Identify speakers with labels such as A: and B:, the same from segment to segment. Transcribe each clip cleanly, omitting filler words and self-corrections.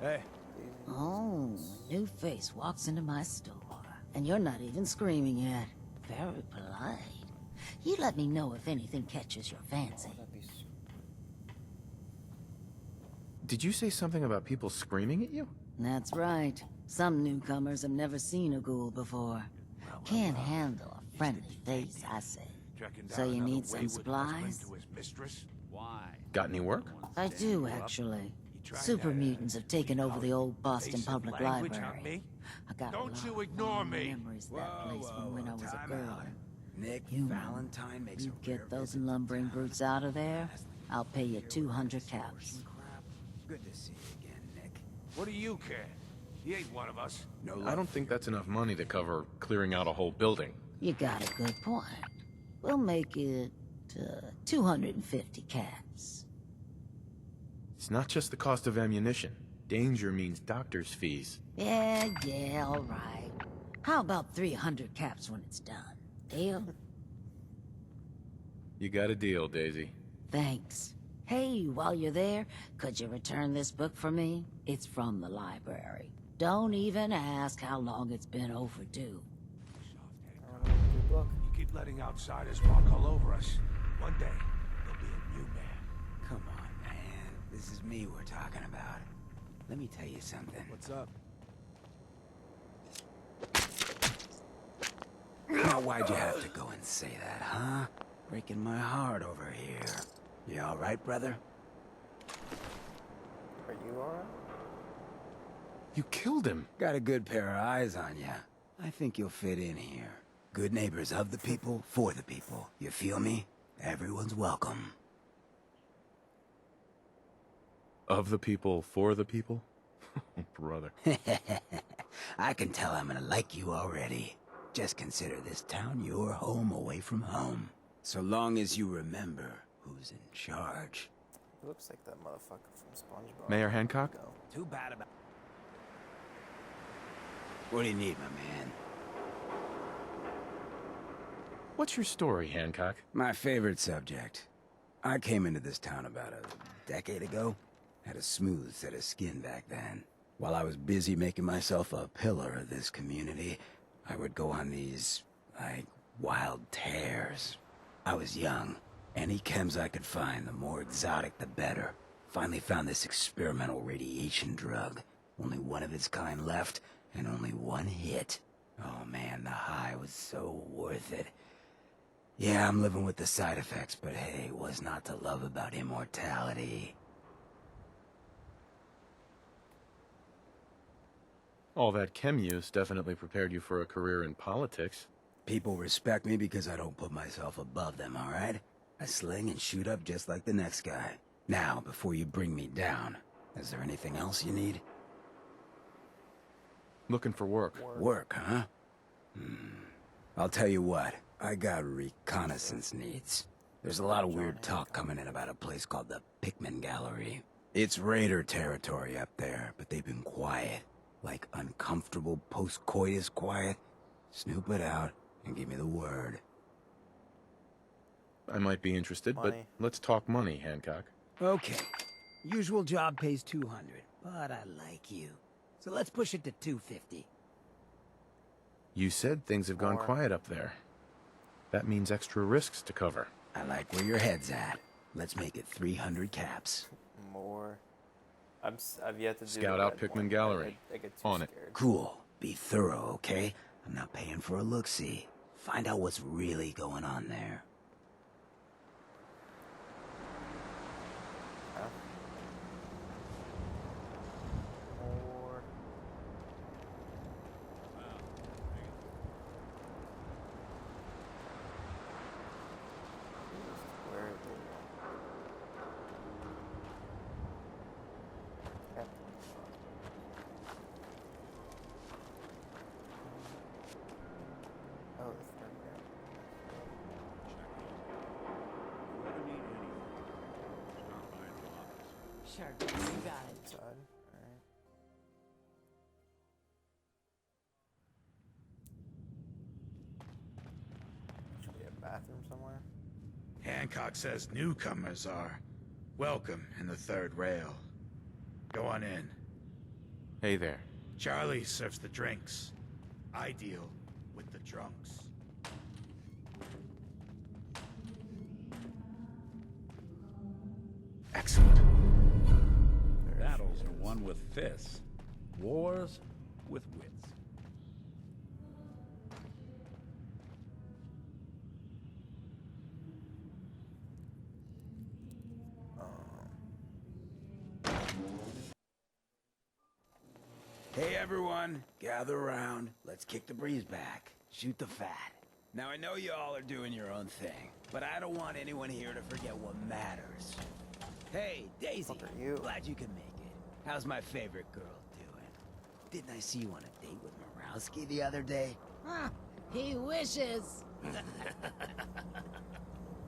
A: Hey.
B: Oh, a new face walks into my store. And you're not even screaming yet. Very polite. You let me know if anything catches your fancy.
C: Did you say something about people screaming at you?
B: That's right. Some newcomers have never seen a ghoul before. Can't handle a friendly face, I say. So you need some supplies?
D: Why?
C: Got any work?
B: I do, actually. Super mutants have taken over the old Boston Public Library. I got a lot of memories of that place from when I was a girl.
A: Nick
B: Human.
A: Valentine makes
B: You
A: a rare
B: get those
A: visit to
B: lumbering
A: town.
B: brutes out of there, I'll pay you 200 caps.
A: Good to see you again, Nick.
E: What do you care? He ain't one of us.
A: No
C: I don't think that's enough money to cover clearing out a whole building.
B: You got a good point. We'll make it 250 caps.
C: It's not just the cost of ammunition. Danger means doctor's fees.
B: Yeah, all right. How about 300 caps when it's done? Deal?
C: You got a deal, Daisy.
B: Thanks. Hey, while you're there, could you return this book for me? It's from the library. Don't even ask how long it's been overdue.
E: You keep letting outsiders walk all over us. One day, there'll be a new man.
A: Come on, man. This is me we're talking about. Let me tell you something.
F: What's up?
A: Now, why'd you have to go and say that, huh? Breaking my heart over here. You all right, brother?
F: Are you alright?
C: You killed him.
A: Got a good pair of eyes on ya. I think you'll fit in here. Good neighbors of the people, for the people. You feel me? Everyone's welcome.
C: Of the people, for the people? Brother.
A: I can tell I'm gonna like you already. Just consider this town your home away from home. So long as you remember who's in charge.
F: He looks like that motherfucker from SpongeBob.
C: Mayor Hancock?
F: Go.
A: Too bad about... What do you need, my man?
C: What's your story, Hancock?
A: My favorite subject. I came into this town about a decade ago. Had a smooth set of skin back then. While I was busy making myself a pillar of this community, I would go on these, like, wild tears. I was young. Any chems I could find, the more exotic the better. Finally found this experimental radiation drug. Only one of its kind left, and only one hit. Oh man, the high was so worth it. Yeah, I'm living with the side effects, but hey, what's not to love about immortality?
C: All that chem use definitely prepared you for a career in politics.
A: People respect me because I don't put myself above them, alright? I sling and shoot up just like the next guy. Now, before you bring me down, is there anything else you need?
C: Looking for work.
A: Work, huh? I'll tell you what, I got reconnaissance needs. There's a lot of weird talk coming in about a place called the Pikmin Gallery. It's raider territory up there, but they've been quiet. Like uncomfortable post-coitus quiet. Snoop it out and give me the word.
C: I might be interested, but
F: Money.
C: let's talk money, Hancock.
A: Okay. Usual job pays 200, but I like you. So let's push it to 250.
C: You said things have gone
F: More.
C: quiet up there. That means extra risks to cover.
A: I like where your head's at. Let's make it 300 caps.
F: More. I've yet to do
C: Scout
F: the
C: out
F: red
C: Pikmin
F: one.
C: Gallery.
F: I get too
C: On it.
F: scared.
A: Cool. Be thorough, okay? I'm not paying for a look-see. Find out what's really going on there.
F: Huh? More. Where is it? Captain. Oh, the third guy.
B: Sure, you got it.
F: Inside. Alright. Should be a bathroom somewhere.
G: Hancock says newcomers are welcome in the third rail. Go on in.
C: Hey there.
G: Charlie serves the drinks. I deal with the drunks. Excellent.
D: Battles are won with fists. Wars with wits.
A: Hey everyone, gather around. Let's kick the breeze back. Shoot the fat. Now I know you all are doing your own thing, but I don't want anyone here to forget what matters. Hey, Daisy.
F: What are you?
A: Glad you can make it. How's my favorite girl doing? Didn't I see you on a date with Morowski the other day?
B: Huh, he wishes.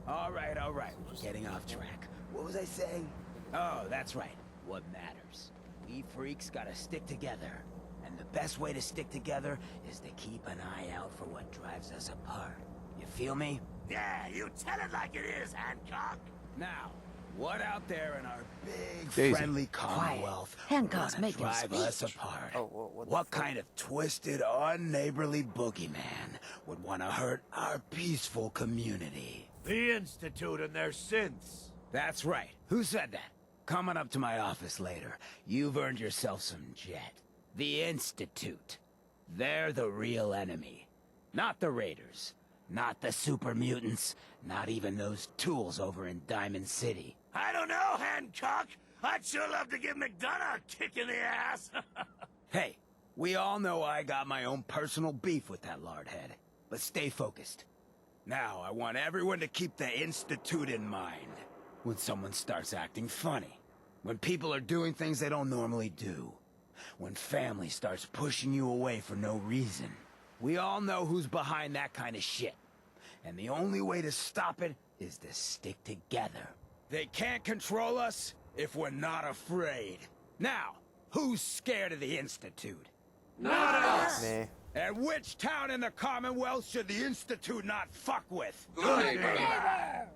A: All right, we're getting off track. What was I saying? Oh, that's right. What matters. We freaks gotta stick together. And the best way to stick together is to keep an eye out for what drives us apart. You feel me?
E: Yeah, you tell it like it is, Hancock.
A: Now, what out there in our big,
C: Daisy.
A: friendly Commonwealth
B: Hancock's
A: wanna
B: making
A: drive us
B: speech.
A: apart?
F: Oh, what the
A: What
F: fuck?
A: kind of twisted, unneighborly boogeyman would want to hurt our peaceful community?
E: The Institute and their synths.
A: That's right. Who said that? Coming up to my office later. You've earned yourself some jet. The Institute. They're the real enemy. Not the Raiders. Not the super mutants. Not even those tools over in Diamond City.
E: I don't know, Hancock. I'd sure love to give McDonough a kick in the ass.
A: Hey, we all know I got my own personal beef with that lardhead. But stay focused. Now, I want everyone to keep the Institute in mind. When someone starts acting funny. When people are doing things they don't normally do. When family starts pushing you away for no reason. We all know who's behind that kind of shit. And the only way to stop it is to stick together. They can't control us if we're not afraid. Now, who's scared of the Institute?
E: Not us.
F: Me.
A: And which town in the Commonwealth should the Institute not fuck with?
E: Good neighbor.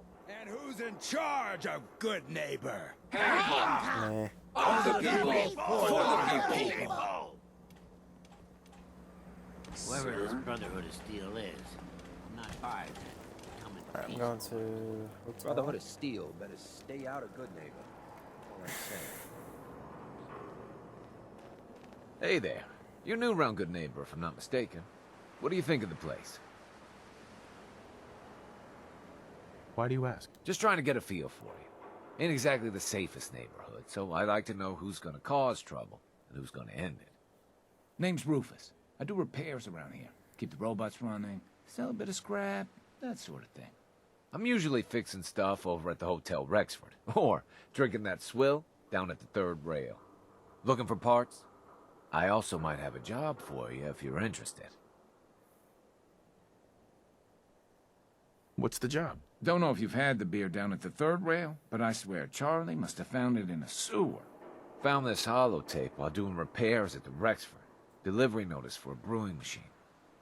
A: And who's in charge of Good Neighbor?
F: Me.
E: Of the people, for the people.
H: Whoever this Brotherhood of Steel is, I'm not buying that. Coming to
F: Alright, I'm
H: peace.
F: going to hotel.
I: Brotherhood of Steel better stay out of Good Neighbor. All I'm saying.
J: Hey there. You're new around Good Neighbor, if I'm not mistaken. What do you think of the place?
C: Why do you ask?
J: Just trying to get a feel for you. Ain't exactly the safest neighborhood, so I like to know who's gonna cause trouble and who's gonna end it.
K: Name's Rufus. I do repairs around here. Keep the robots running, sell a bit of scrap, that sort of thing.
J: I'm usually fixing stuff over at the Hotel Rexford, or drinking that swill down at the third rail. Looking for parts? I also might have a job for you if you're interested.
C: What's the job?
K: Don't know if you've had the beer down at the third rail, but I swear Charlie must have found it in a sewer.
J: Found this holotape while doing repairs at the Rexford. Delivery notice for a brewing machine.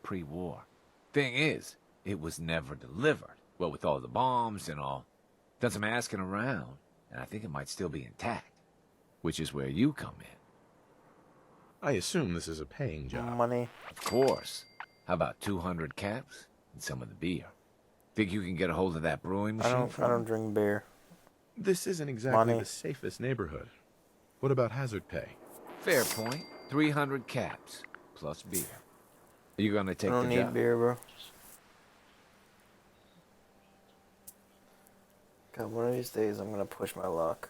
J: Pre-war. Thing is, it was never delivered. Well, with all the bombs and all. Done some asking around, and I think it might still be intact. Which is where you come in.
C: I assume this is a paying job.
F: Money.
J: Of course. How about 200 caps and some of the beer? Think you can get a hold of that brewing machine
F: I don't drink beer.
C: This isn't exactly
F: Money.
C: the safest neighborhood. What about hazard pay?
J: Fair point. 300 caps, plus beer. Are you gonna
F: I
J: take
F: don't
J: the
F: need
J: job?
F: beer, bro. God, one of these days I'm gonna push my luck.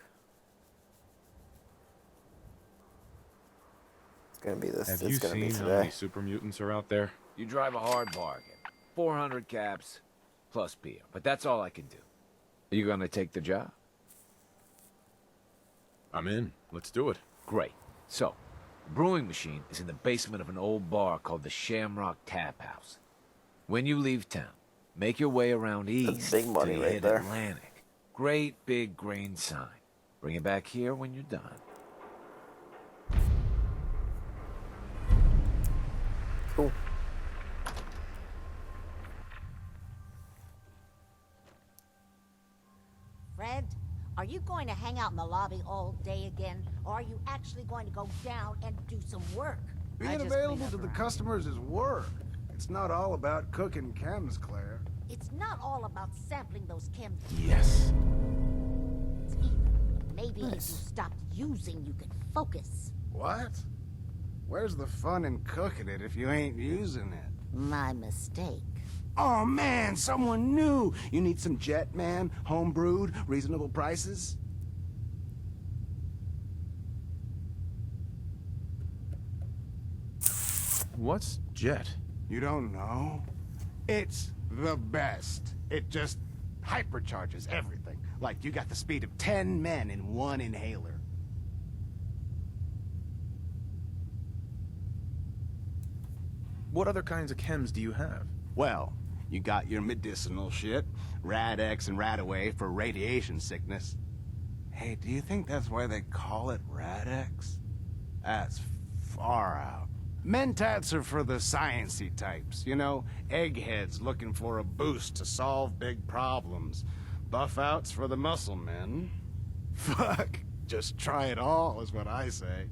F: It's gonna be this.
C: Have
F: It's
C: you
F: gonna be
C: seen how
F: today.
C: many super mutants are out there?
J: You drive a hard bargain. 400 caps, plus beer. But that's all I can do. Are you gonna take the job?
C: I'm in. Let's do it.
J: Great. So, the brewing machine is in the basement of an old bar called the Shamrock Tap House. When you leave town, make your way around east
F: big money
J: till you
F: right
J: hit
F: there.
J: Atlantic. Great big green sign. Bring it back here when you're done.
F: Cool.
B: Fred,
L: Are you going to hang out in the lobby all day again? Or are you actually going to go down and do some work?
M: Being available to the customers is work. It's not all about cooking chems, Claire.
L: It's not all about sampling those chems.
A: Yes.
L: Maybe if you stopped using, you could focus.
M: What? Where's the fun in cooking it if you ain't using it?
L: My mistake.
M: Oh man, someone new! You need some Jet, man? Home-brewed, reasonable prices?
C: What's Jet?
M: You don't know? It's the best. It just hypercharges everything. Like you got the speed of 10 men in one inhaler.
C: What other kinds of chems do you have?
M: Well, you got your medicinal shit, Rad-X and Rad-Away for radiation sickness. Hey, do you think that's why they call it Rad-X? That's far out. Mentats are for the sciencey types, you know, eggheads looking for a boost to solve big problems. Buff-outs for the muscle men. Fuck, just try it all is what I say.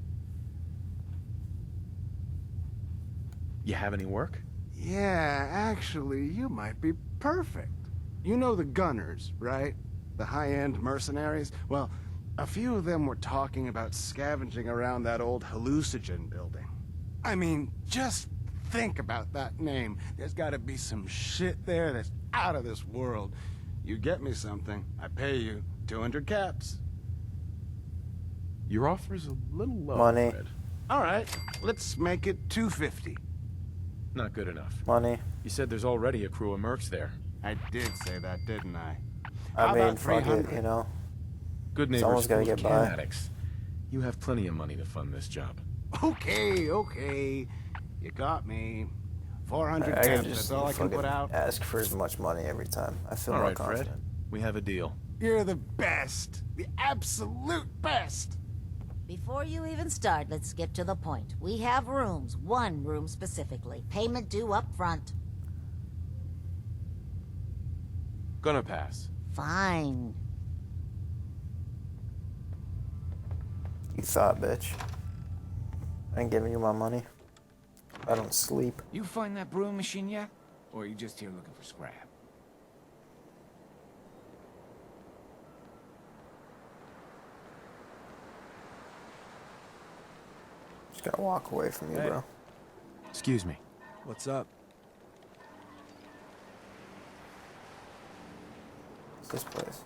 C: You have any work?
M: Yeah, actually, you might be perfect. You know the Gunners, right? The high-end mercenaries? Well, a few of them were talking about scavenging around that old hallucinogen building. I mean, just think about that name. There's gotta be some shit there that's out of this world. You get me something, I pay you 200 caps.
C: Your offer's a little low,
F: Money.
C: Fred.
M: All right, let's make it 250.
C: Not good enough.
F: Money.
C: You said there's already a crew of mercs there.
M: I did say that, didn't I?
F: I
M: How
F: mean,
M: about
F: fuck it,
M: 300?
F: you know.
C: Good neighbors
F: Someone's gotta
C: full of
F: get
C: can
F: by.
C: addicts. You have plenty of money to fund this job.
M: Okay, okay. You got me. 400
F: I can
M: caps,
F: just
M: that's all I can
F: fucking
M: put out.
F: ask for as much money every time. I feel
C: All
F: more
C: right, Fred.
F: confident.
C: We have a deal.
M: You're the best. The absolute best.
B: Before you even start, let's get to the point. We have rooms, one room specifically. Payment due up front.
C: Gonna pass.
B: Fine.
F: You thought, bitch. I ain't giving you my money. I don't sleep.
K: You find that brewing machine yet? Or are you just here looking for scrap?
F: Just gotta walk away from you,
D: Hey.
F: bro.
C: Excuse me.
D: What's up?
F: What's this place?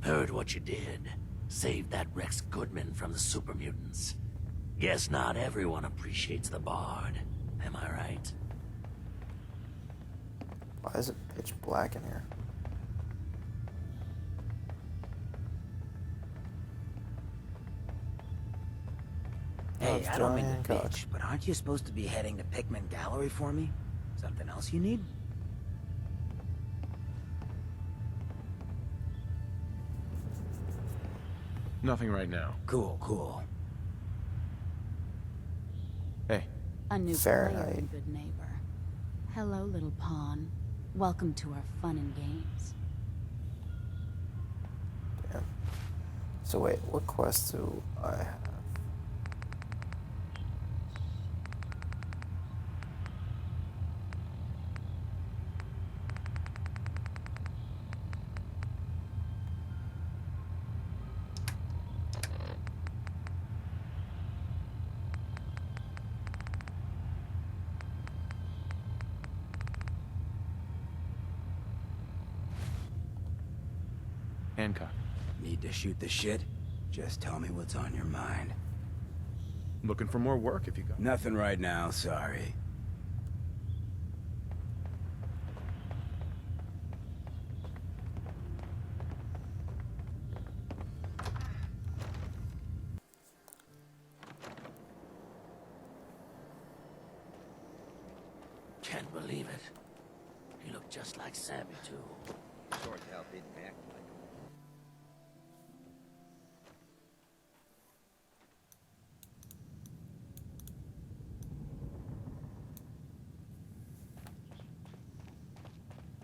N: Heard what you did. Saved that Rex Goodman from the super mutants. Guess not everyone appreciates the Bard. Am I right?
F: Why is it pitch black in here?
A: Hey,
F: Loves
A: I don't mean
F: Johnny
A: to
F: Hancock.
A: bitch, but aren't you supposed to be heading to Pickman Gallery for me? Something else you need?
C: Nothing right now.
A: Cool, cool.
C: Hey.
O: A new
F: Fahrenheit.
O: player and good neighbor. Hello, little pawn. Welcome to our fun and games.
F: Damn. So wait, what quests do I have?
C: Hancock.
A: Need to shoot the shit? Just tell me what's on your mind.
C: Looking for more work if you got.
A: Nothing right now, sorry.
N: Can't believe it. He looked just like Sammy, too.
I: Shorthouse didn't act like him.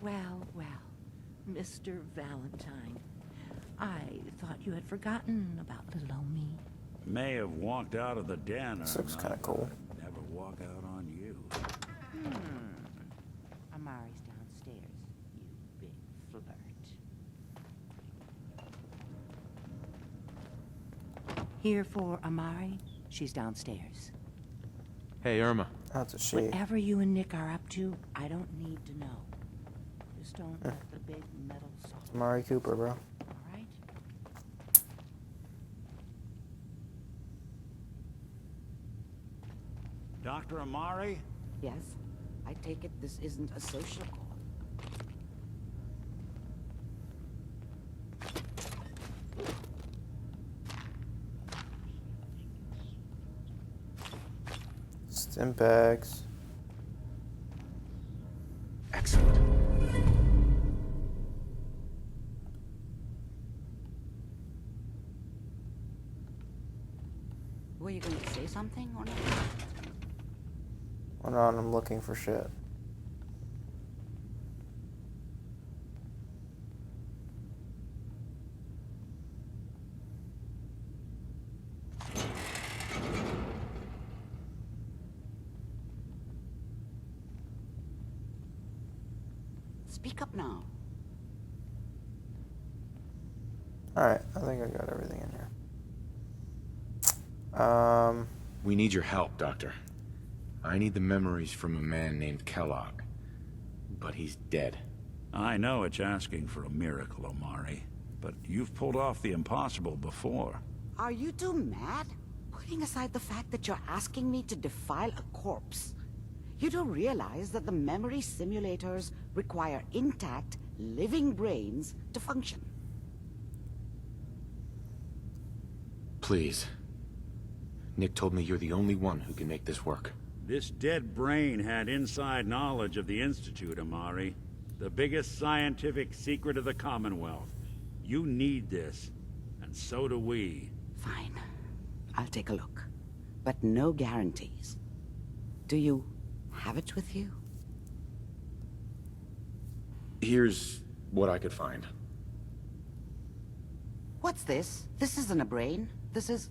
P: Well, well, Mr. Valentine. I thought you had forgotten about little old me.
G: May have walked out of the den.
F: This looks kind of cool.
G: Never walk out on you.
P: Amari's downstairs, you big flirt. Here for Amari. She's downstairs.
C: Hey, Irma.
F: That's a she.
P: Whatever you and Nick are up to, I don't need to know. Just don't let the big metal saw.
F: Mari Cooper, bro.
P: All right?
G: Dr. Amari?
B: Yes? I take it this isn't a social call.
F: Stimpaks.
C: Excellent.
B: Were you going to say something or not?
F: Hold on, I'm looking for shit.
B: Speak up now.
F: Alright, I think I got everything in here.
C: We need your help, Doctor. I need the memories from a man named Kellogg. But he's dead.
G: I know it's asking for a miracle, Amari. But you've pulled off the impossible before.
B: Are you two mad? Putting aside the fact that you're asking me to defile a corpse, you don't realize that the memory simulators require intact, living brains to function.
C: Please. Nick told me you're the only one who can make this work.
G: This dead brain had inside knowledge of the Institute, Amari. The biggest scientific secret of the Commonwealth. You need this, and so do we.
B: Fine. I'll take a look. But no guarantees. Do you have it with you?
C: Here's what I could find.
B: What's this? This isn't a brain. This is...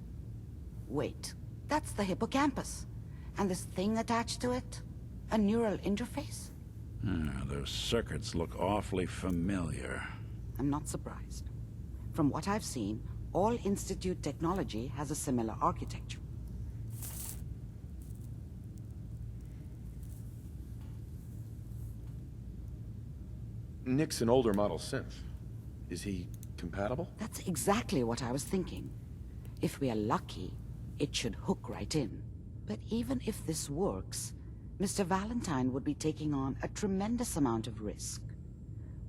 B: Wait. That's the hippocampus. And this thing attached to it? A neural interface?
G: Those circuits look awfully familiar.
B: I'm not surprised. From what I've seen, all Institute technology has a similar architecture.
C: Nick's an older model synth. Is he compatible?
B: That's exactly what I was thinking. If we are lucky, it should hook right in. But even if this works, Mr. Valentine would be taking on a tremendous amount of risk.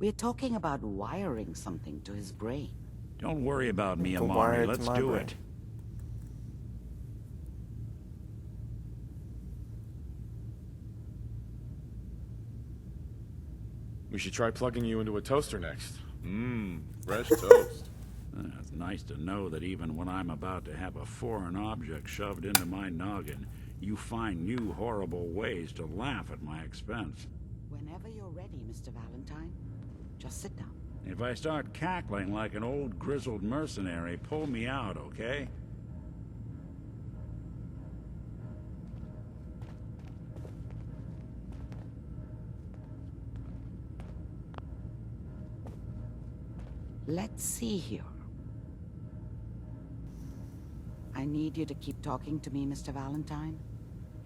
B: We're talking about wiring something to his brain.
G: Don't worry about me,
F: We'll wire
G: Amari.
F: it to
G: Let's
F: my
G: do
F: brain.
G: it.
C: We should try plugging you into a toaster next. Fresh toast.
G: It's nice to know that even when I'm about to have a foreign object shoved into my noggin, you find new horrible ways to laugh at my expense.
B: Whenever you're ready, Mr. Valentine, just sit down.
G: If I start cackling like an old grizzled mercenary, pull me out, okay?
B: Let's see here. I need you to keep talking to me, Mr. Valentine.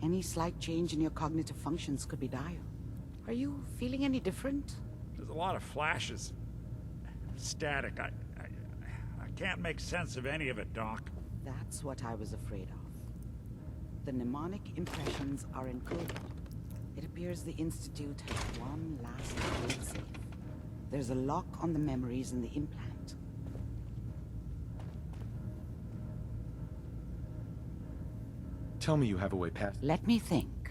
B: Any slight change in your cognitive functions could be dire. Are you feeling any different?
G: There's a lot of flashes. Static. I can't make sense of any of it, Doc.
B: That's what I was afraid of. The mnemonic impressions are encoded. It appears the Institute has one last fail-safe. There's a lock on the memories in the implant.
C: Tell me you have a way past...
B: Let me think.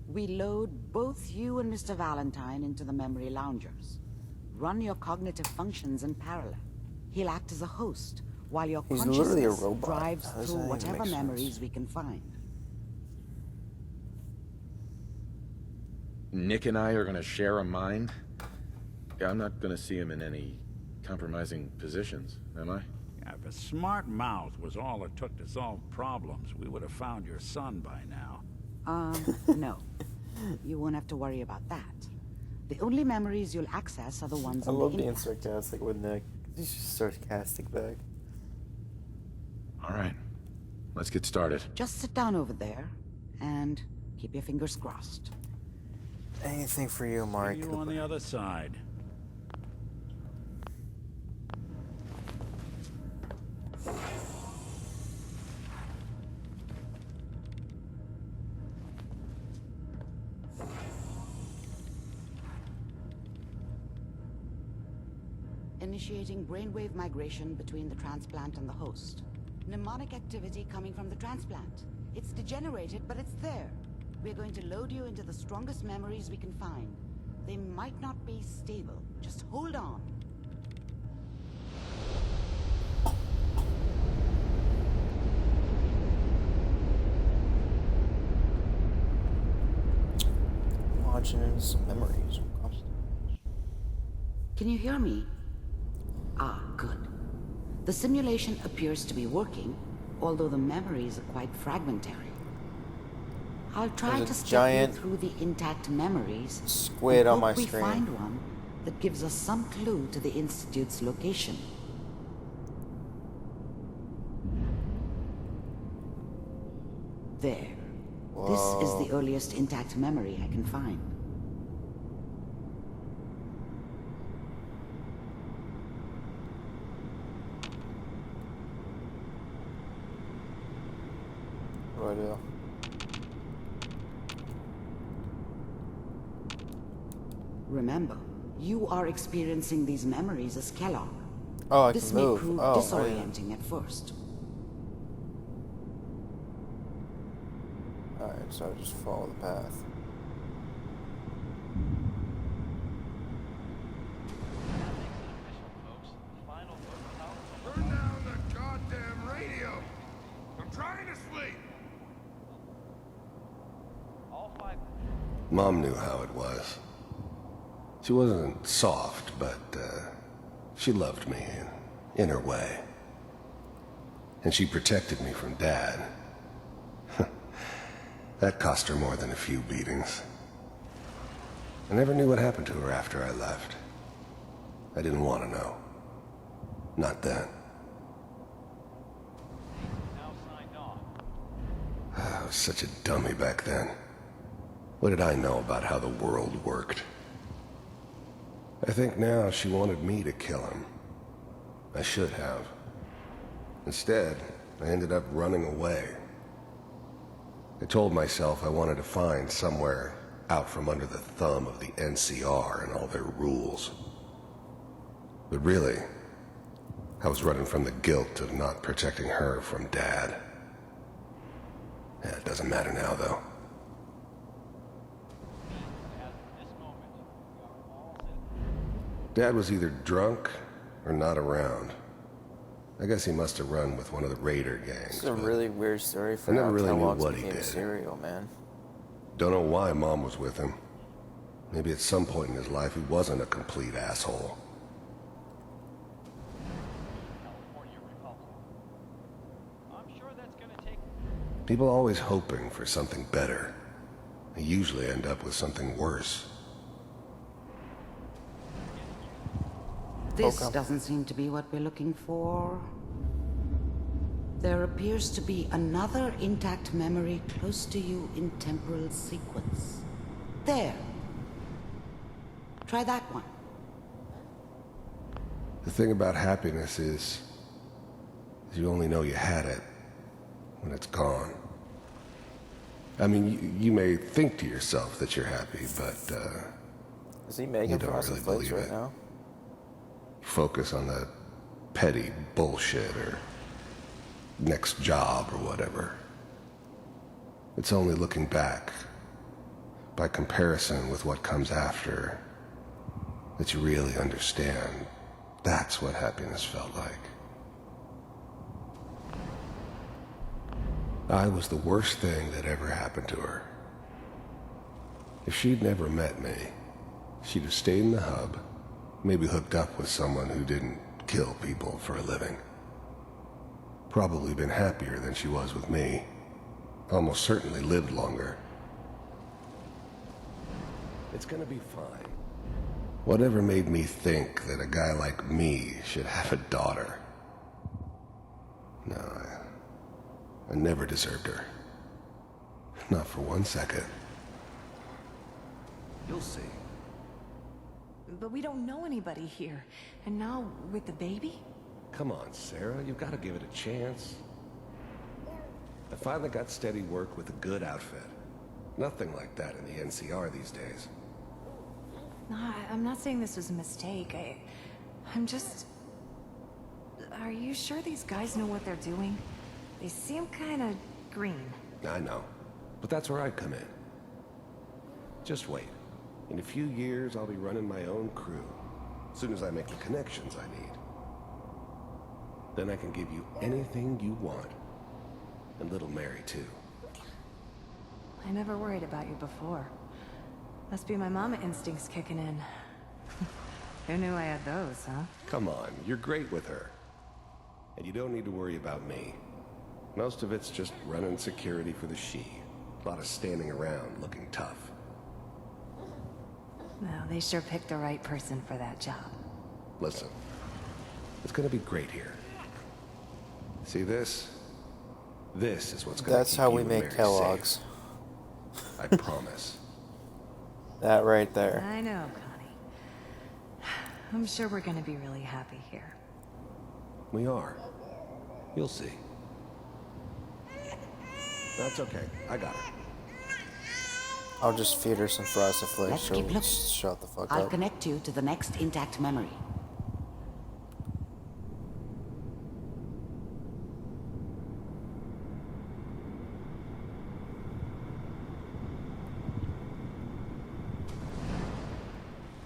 B: We load both you and Mr. Valentine into the memory loungers. Run your cognitive functions in parallel. He'll act as a host, while your
F: He's literally a
B: consciousness
F: robot.
B: drives
F: How does
B: through
F: that even
B: whatever
F: make
B: memories
F: sense?
B: we can find.
C: Nick and I are gonna share a mind? Yeah, I'm not gonna see him in any compromising positions, am I?
G: Yeah, if a smart mouth was all it took to solve problems, we would have found your son by now.
B: No. You won't have to worry about that. The only memories you'll access are the ones
F: I
B: on
F: love
B: the
F: being
B: impact.
F: sarcastic with Nick. He's just sarcastic back.
C: All right, let's get started.
B: Just sit down over there and keep your fingers crossed.
F: Anything for you, Mark.
G: See you on the other side.
B: Initiating brainwave migration between the transplant and the host. Mnemonic activity coming from the transplant. It's degenerated, but it's there. We're going to load you into the strongest memories we can find. They might not be stable. Just hold on.
F: Launching into some memories.
B: Can you hear me? Ah, good. The simulation appears to be working, although the memories are quite fragmentary. I'll try to step you through the intact memories.
F: Squid on my
B: we
F: screen.
B: Find one that gives us some clue to the Institute's location. There.
F: Whoa.
B: This is the earliest intact memory I can find.
F: What do I do?
B: Remember, you are experiencing these memories as Kellogg.
F: Oh, I
B: This
F: can
B: may
F: move.
B: prove
F: Oh,
B: disorienting at first.
F: Alright, so I just follow the path.
E: Turn down the goddamn radio! I'm trying to sleep!
Q: Mom knew how it was. She wasn't soft, but she loved me in her way. And she protected me from Dad. That cost her more than a few beatings. I never knew what happened to her after I left. I didn't want to know. Not then. I was such a dummy back then. What did I know about how the world worked? I think now she wanted me to kill him. I should have. Instead, I ended up running away. I told myself I wanted to find somewhere out from under the thumb of the NCR and all their rules. But really, I was running from the guilt of not protecting her from Dad. Yeah, it doesn't matter now, though. Dad was either drunk or not around. I guess he must have run with one of the raider gangs.
F: It's a really weird story for
Q: I never
F: how
Q: really knew
F: Kellogg's
Q: what he
F: became
Q: did.
F: cereal, man.
Q: Don't know why Mom was with him. Maybe at some point in his life he wasn't a complete asshole. People always hoping for something better. They usually end up with something worse.
B: This doesn't seem to be what we're looking for. There appears to be another intact memory close to you in temporal sequence. There. Try that one.
Q: The thing about happiness is you only know you had it when it's gone. I mean, you may think to yourself that you're happy, but
F: Is he making
Q: you don't
F: Frosted
Q: really
F: Flakes
Q: believe
F: right
Q: it.
F: now?
Q: Focus on the petty bullshit or next job or whatever. It's only looking back, by comparison with what comes after, that you really understand. That's what happiness felt like. I was the worst thing that ever happened to her. If she'd never met me, she'd have stayed in the hub, Maybe hooked up with someone who didn't kill people for a living. Probably been happier than she was with me. Almost certainly lived longer. It's gonna be fine. Whatever made me think that a guy like me should have a daughter? No, I never deserved her. Not for 1 second. You'll see.
R: But we don't know anybody here. And now, with the baby?
Q: Come on, Sarah, you've got to give it a chance. I finally got steady work with a good outfit. Nothing like that in the NCR these days.
R: No, I'm not saying this was a mistake. I'm just... Are you sure these guys know what they're doing? They seem kind of green.
Q: I know, but that's where I come in. Just wait. In a few years, I'll be running my own crew. As soon as I make the connections I need. Then I can give you anything you want. And little Mary, too.
R: I never worried about you before. Must be my mama instincts kicking in. Who knew I had those, huh?
Q: Come on, you're great with her. And you don't need to worry about me. Most of it's just running security for the she. A lot of standing around looking tough.
R: Well, they sure picked the right person for that job.
Q: Listen, it's gonna be great here. See this? This is what's gonna
F: That's
Q: keep
F: how
Q: you
F: we
Q: and
F: make
Q: Mary
F: Kellogg's.
Q: safe. I promise.
F: That right there.
R: I know, Connie. I'm sure we're gonna be really happy here.
Q: We are. You'll see. That's okay. I got it.
F: I'll just feed her some frosted flakes.
B: Let's
F: So
B: keep looking.
F: shut the fuck
B: I'll
F: up.
B: connect you to the next intact memory.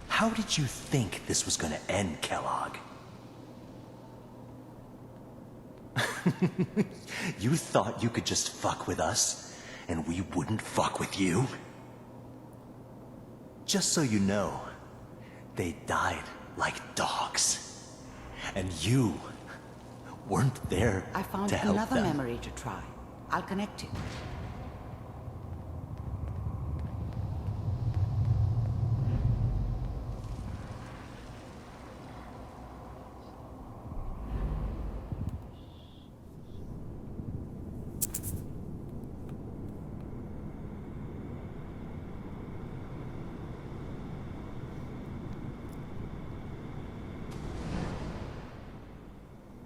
N: How did you think this was gonna end, Kellogg? You thought you could just fuck with us, and we wouldn't fuck with you? Just so you know, they died like dogs. And you weren't there
B: I found
N: to help
B: another
N: them.
B: memory to try. I'll connect you.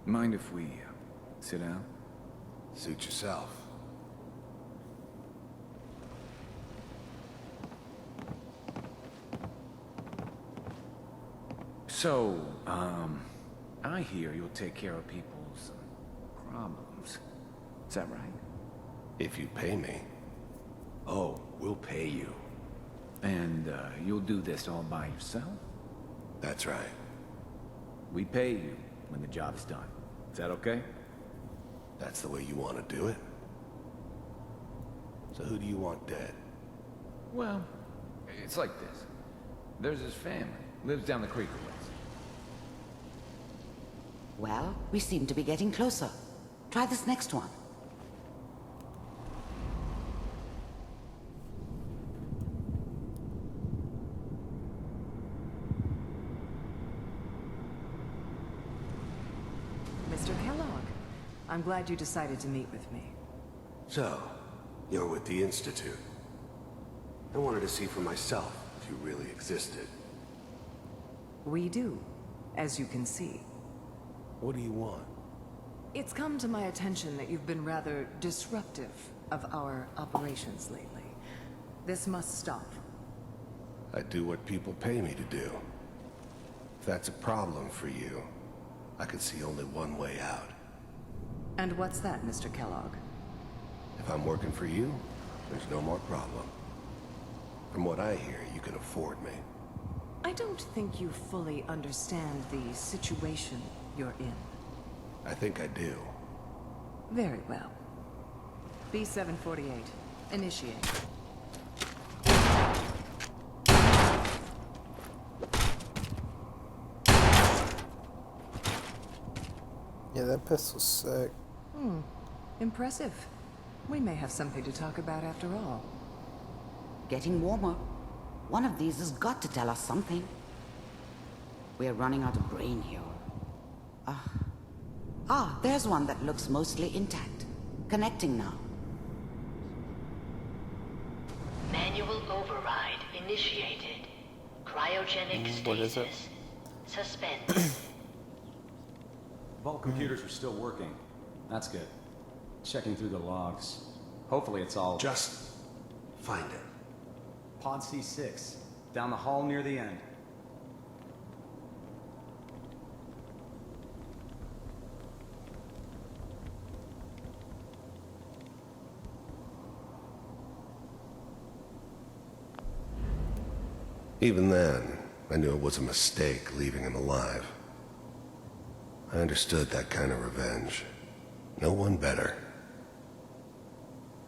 K: Mind if we sit down?
Q: Suit yourself.
K: So, I hear you'll take care of people's problems. Is that right?
Q: If you pay me.
K: Oh, we'll pay you. And, you'll do this all by yourself?
Q: That's right.
K: We pay you when the job is done. Is that okay?
Q: That's the way you want to do it? So who do you want dead?
K: Well, it's like this. There's his family. Lives down the creek a ways.
B: Well, we seem to be getting closer. Try this next one.
R: Mr. Kellogg, I'm glad you decided to meet with me.
Q: So, you're with the Institute. I wanted to see for myself if you really existed.
R: We do, as you can see.
Q: What do you want?
R: It's come to my attention that you've been rather disruptive of our operations lately. This must stop.
Q: I do what people pay me to do. If that's a problem for you, I could see only one way out.
R: And what's that, Mr. Kellogg?
Q: If I'm working for you, there's no more problem. From what I hear, you can afford me.
R: I don't think you fully understand the situation you're in.
Q: I think I do.
R: Very well. B-748, initiate.
F: Yeah, that pistol's sick.
S: Impressive. We may have something to talk about after all.
B: Getting warmer. One of these has got to tell us something. We're running out of brain here. There's one that looks mostly intact. Connecting now.
T: Manual override initiated. Cryogenic stasis. Suspended.
U: Vault computers are still working. That's good. Checking through the logs. Hopefully it's all...
Q: Just find it.
U: Pod C6. Down the hall near the end.
Q: Even then, I knew it was a mistake leaving him alive. I understood that kind of revenge. No one better.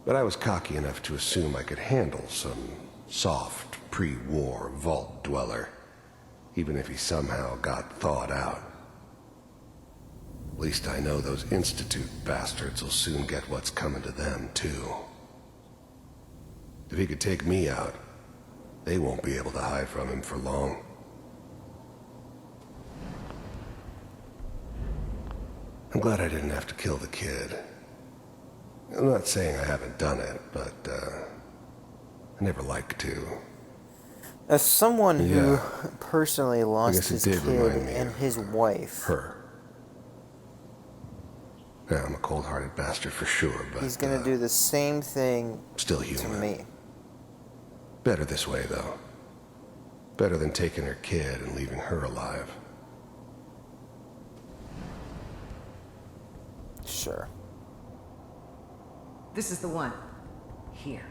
Q: But I was cocky enough to assume I could handle some soft, pre-war vault dweller, even if he somehow got thawed out. At least I know those Institute bastards will soon get what's coming to them, too. If he could take me out, they won't be able to hide from him for long. I'm glad I didn't have to kill the kid. I'm not saying I haven't done it, but, I never like to.
F: As someone who personally lost his kid and his wife...
Q: Her. Yeah, I'm a cold-hearted bastard for sure, but...
F: He's gonna do the same thing
Q: still human.
F: to me.
Q: Better this way, though. Better than taking her kid and leaving her alive.
F: Sure.
S: This is the one. Here.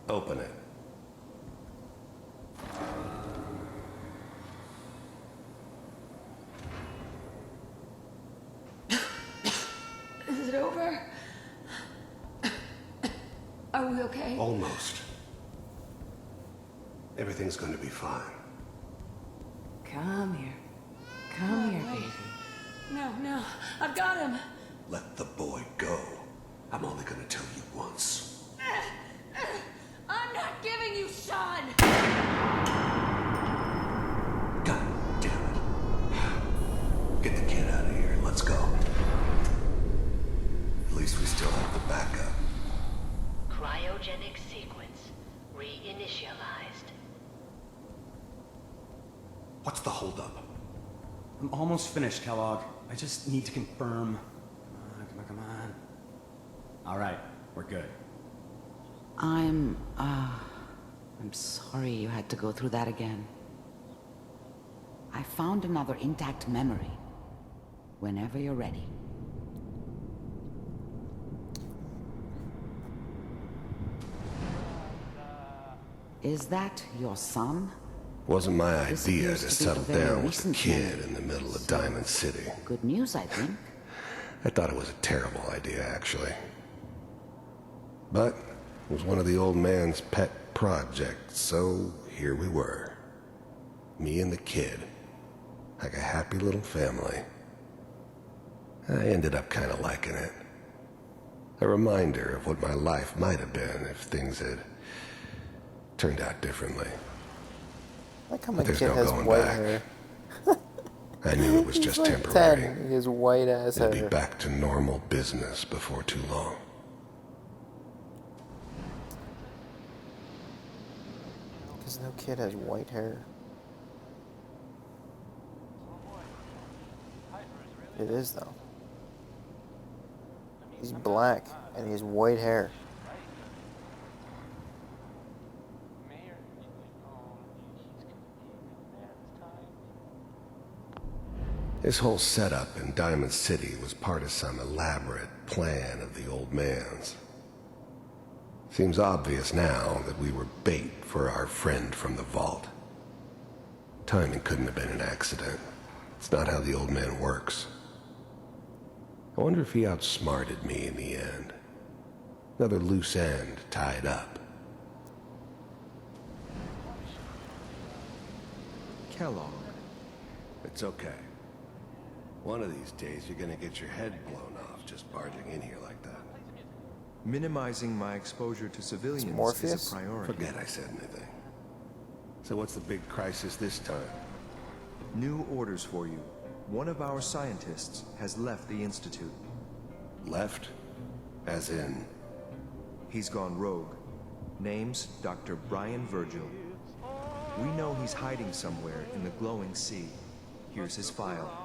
Q: Open it.
P: Is it over? Are we okay?
Q: Almost. Everything's going to be fine.
S: Come here. Come here, baby.
P: No, I've got him.
Q: Let the boy go. I'm only going to tell you once.
P: I'm not giving you Sean.
Q: God damn it. Get the kid out of here. Let's go. At least we still have the backup.
T: Cryogenic sequence reinitialized.
U: What's the holdup? I'm almost finished, Kellogg. I just need to confirm. Come on. All right, we're good.
B: I'm sorry you had to go through that again. I found another intact memory. Whenever you're ready. Is that your son?
Q: Wasn't my idea to settle down with a kid in the middle of Diamond City.
B: Good news, I think.
Q: I thought it was a terrible idea, actually. But it was one of the old man's pet projects, so here we were. Me and the kid. Like a happy little family. I ended up kind of liking it. A reminder of what my life might have been if things had turned out differently.
F: Like how my kid has white hair.
Q: I knew it was
F: He's
Q: just
F: like
Q: temporary.
F: 10. He has white ass hair.
Q: He'll be back to normal business before too long.
F: Because no kid has white hair. It is though. He's black and he has white hair.
Q: His whole setup in Diamond City was part of some elaborate plan of the old man's. Seems obvious now that we were bait for our friend from the vault. Timing couldn't have been an accident. It's not how the old man works. I wonder if he outsmarted me in the end. Another loose end tied up.
A: Kellogg. It's okay.
Q: One of these days, you're gonna get your head blown off just barging in here like that.
H: Minimizing my exposure to civilians is
F: Morpheus?
H: a priority.
Q: Forget I said anything. So what's the big crisis this time?
H: New orders for you. One of our scientists has left the Institute.
Q: Left? As in?
H: He's gone rogue. Name's Dr. Brian Virgil. We know he's hiding somewhere in the glowing sea. Here's his file.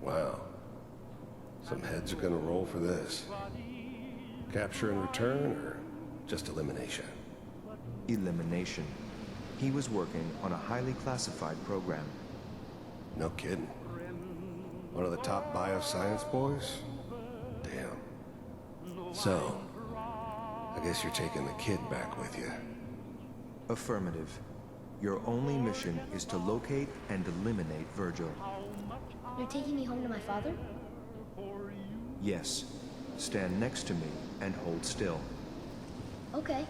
Q: Wow. Some heads are gonna roll for this. Capture and return, or just elimination?
H: Elimination. He was working on a highly classified program.
Q: No kidding. One of the top bioscience boys? Damn. So, I guess you're taking the kid back with you.
H: Affirmative. Your only mission is to locate and eliminate Virgil.
V: You're taking me home to my father?
H: Yes. Stand next to me and hold still.
V: Okay.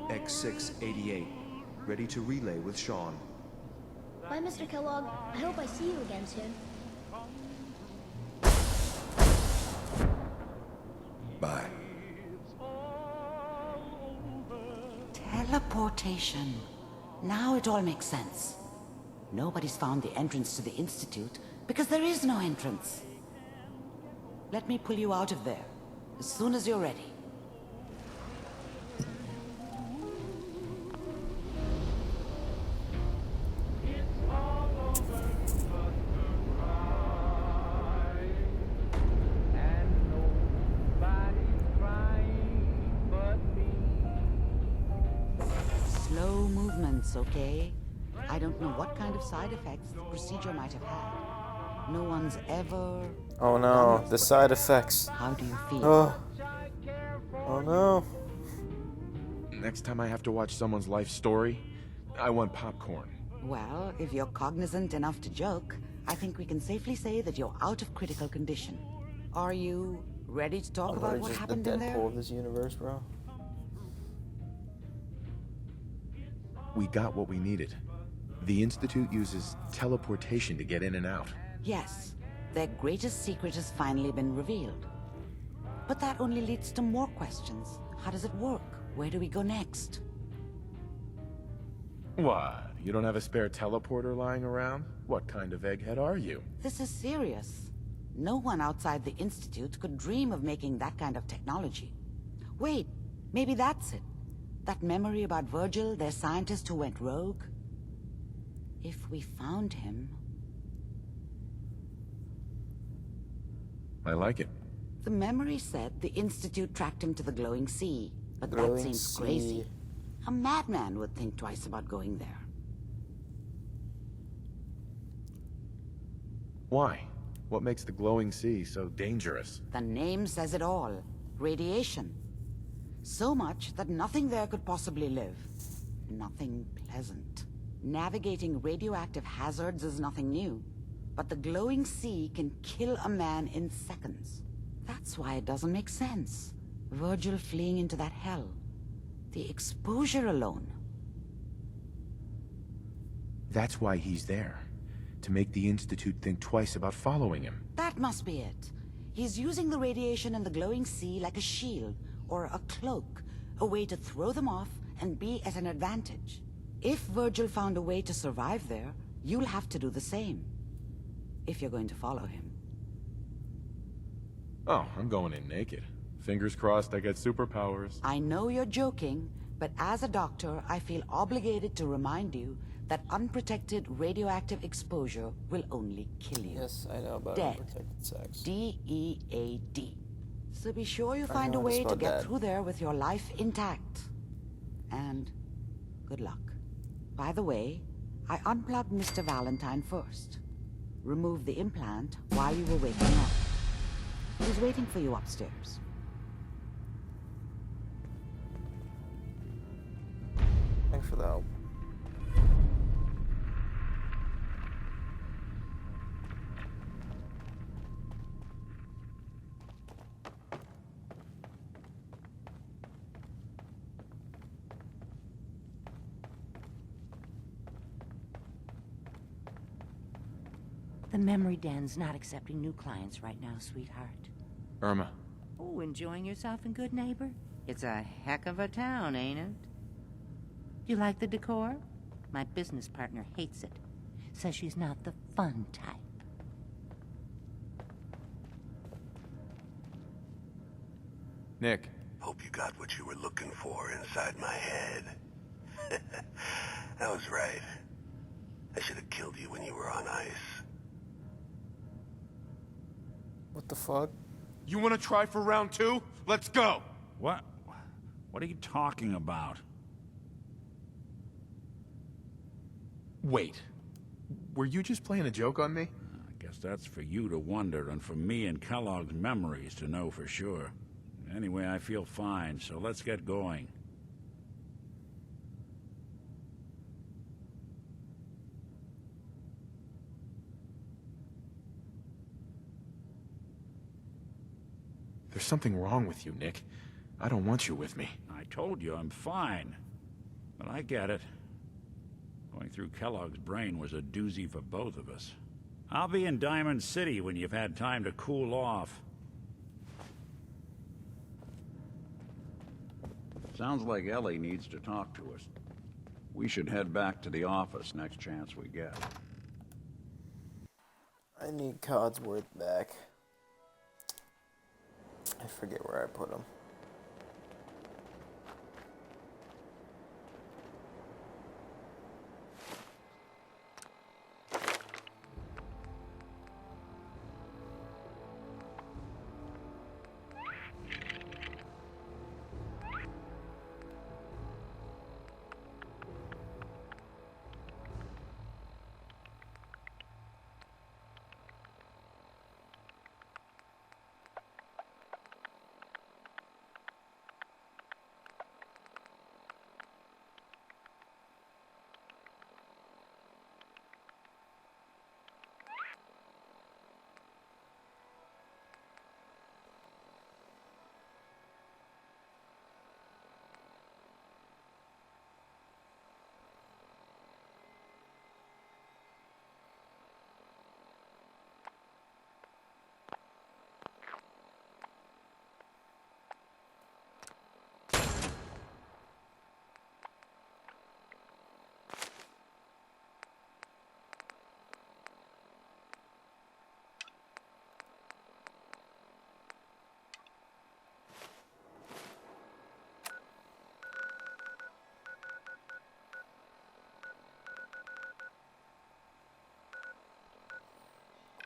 H: X688. Ready to relay with Sean.
V: Bye, Mr. Kellogg. I hope I see you again soon.
Q: Bye.
B: Teleportation. Now it all makes sense. Nobody's found the entrance to the Institute because there is no entrance. Let me pull you out of there as soon as you're ready. Slow movements, okay? I don't know what kind of side effects the procedure might have had. No one's ever...
F: Oh no, the side effects.
B: How do you feel?
F: Oh. Oh no.
C: Next time I have to watch someone's life story, I want popcorn.
B: Well, if you're cognizant enough to joke, I think we can safely say that you're out of critical condition. Are you ready to talk about what happened in there?
F: Deadpool of this universe, bro.
C: We got what we needed. The Institute uses teleportation to get in and out.
B: Yes, their greatest secret has finally been revealed. But that only leads to more questions. How does it work? Where do we go next?
C: What? You don't have a spare teleporter lying around? What kind of egghead are you?
B: This is serious. No one outside the Institute could dream of making that kind of technology. Wait, maybe that's it. That memory about Virgil, their scientist who went rogue? If we found him...
C: I like it.
B: The memory said the Institute tracked him to the glowing sea, but that
F: Glowing
B: seems
F: sea.
B: crazy. A madman would think twice about going there.
C: Why? What makes the glowing sea so dangerous?
B: The name says it all. Radiation. So much that nothing there could possibly live. Nothing pleasant. Navigating radioactive hazards is nothing new. But the glowing sea can kill a man in seconds. That's why it doesn't make sense. Virgil fleeing into that hell. The exposure alone.
C: That's why he's there. To make the Institute think twice about following him.
B: That must be it. He's using the radiation in the glowing sea like a shield, or a cloak, a way to throw them off and be at an advantage. If Virgil found a way to survive there, you'll have to do the same. If you're going to follow him.
C: Oh, I'm going in naked. Fingers crossed I get superpowers.
B: I know you're joking, but as a doctor, I feel obligated to remind you that unprotected radioactive exposure will only kill you.
F: Yes, I know about
B: Dead.
F: unprotected sex.
B: D-E-A-D. So be sure you
F: I
B: find a
F: know how to
B: way to
F: spell
B: get
F: dead.
B: through there with your life intact. And good luck. By the way, I unplugged Mr. Valentine first. Removed the implant while you were waking up. He's waiting for you upstairs.
F: Thanks for the help.
P: memory den's not accepting new clients right now, sweetheart.
C: Irma.
P: Oh, enjoying yourself in Good Neighbor? It's a heck of a town, ain't it? You like the decor? My business partner hates it. Says she's not the fun type.
C: Nick.
Q: Hope you got what you were looking for inside my head. I was right. I should have killed you when you were on ice.
F: What the fuck?
E: You want to try for round 2? Let's go!
G: What? What are you talking about?
C: Wait. Were you just playing a joke on me?
G: I guess that's for you to wonder, and for me and Kellogg's memories to know for sure. Anyway, I feel fine, so let's get going.
C: There's something wrong with you, Nick. I don't want you with me.
G: I told you I'm fine. But I get it. Going through Kellogg's brain was a doozy for both of us. I'll be in Diamond City when you've had time to cool off.
J: Sounds like Ellie needs to talk to us. We should head back to the office next chance we get.
F: I need Codsworth back. I forget where I put him.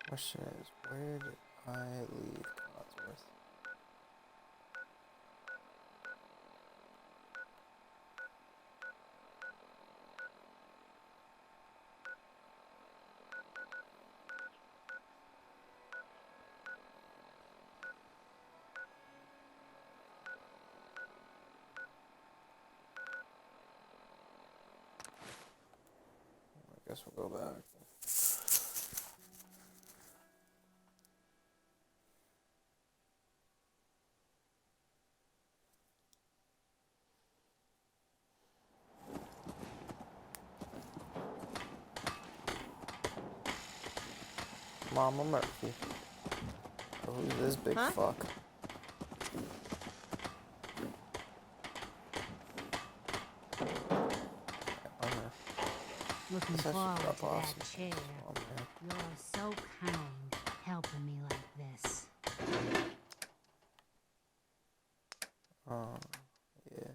F: Question is, where did I leave Codsworth? I guess we'll go back. Mama Murphy. Who's this big fuck?
O: Looking
F: That's
O: forward to
F: awesome.
O: that chair. You're so kind, helping me like this.
F: Yeah.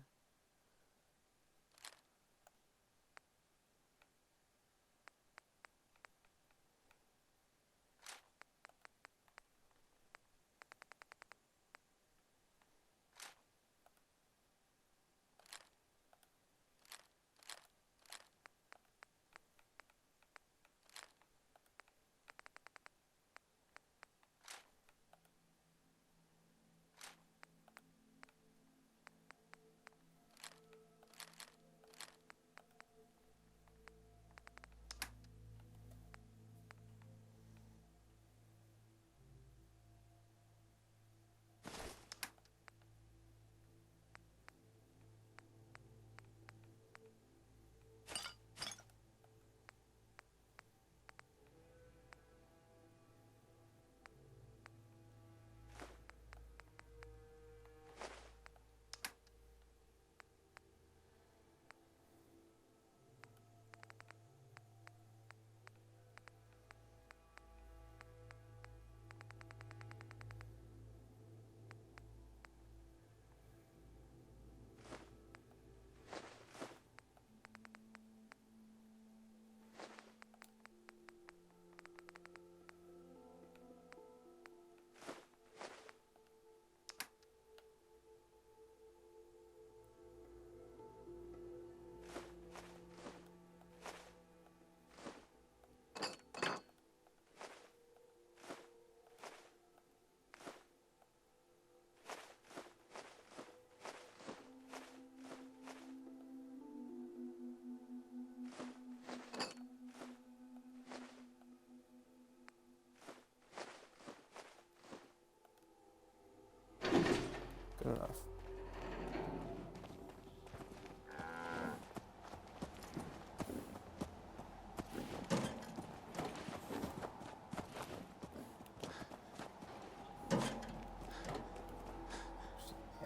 F: Good enough.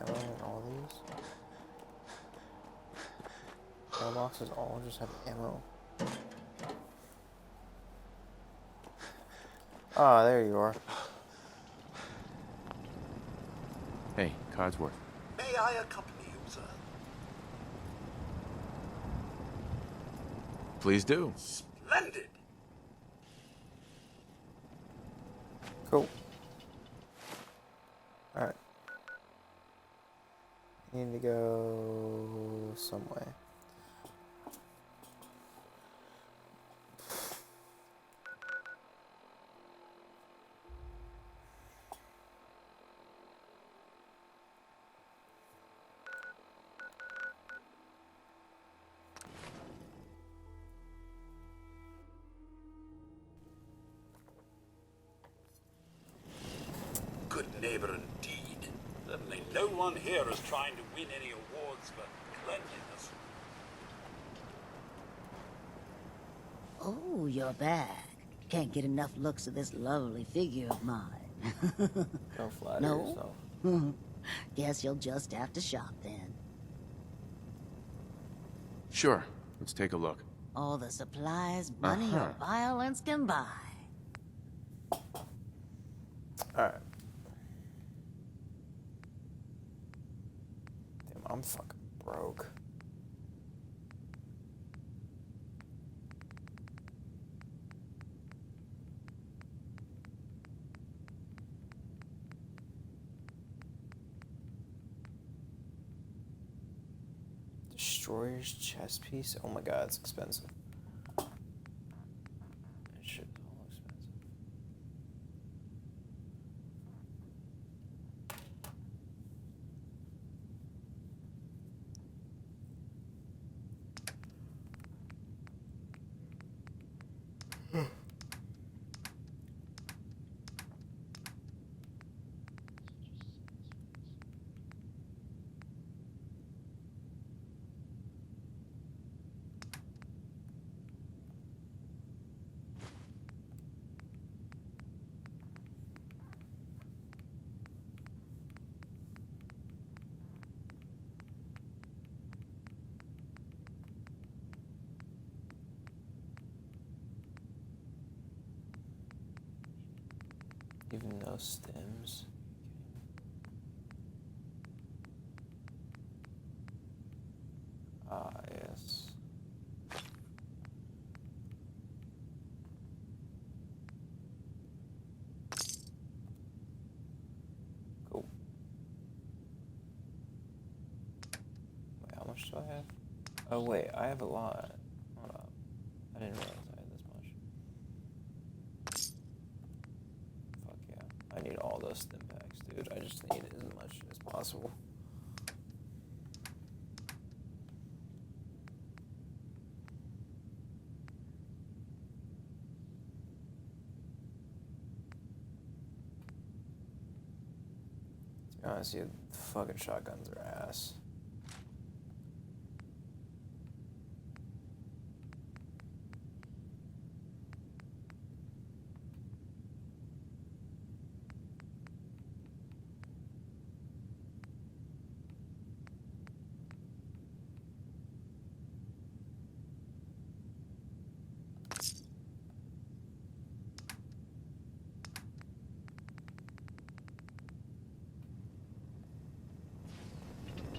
F: Ammo in all these. Mailboxes all just have ammo. Ah, there you are.
C: Hey, Codsworth.
N: May I accompany you, sir?
C: Please do.
N: Splendid!
F: Cool. Alright. Need to go some way.
G: Good neighbor indeed. Certainly no one here is trying to win any awards for cleanliness.
L: Oh, you're back. Can't get enough looks at this lovely figure of mine.
F: Don't flatter
L: No?
F: yourself.
L: Guess you'll just have to shop then.
C: Sure. Let's take a look.
L: All the supplies money or violence can buy.
F: Alright. Damn, I'm fucking broke. Destroyer's chest piece? Oh my god, it's expensive. That shit's all expensive. Even no stems. Ah, yes. Cool. Wait, how much do I have? Oh wait, I have a lot. Hold up. I didn't realize I had this much. Fuck yeah. I need all those stim packs, dude. I just need as much as possible. To be honest, you fucking shotguns are ass.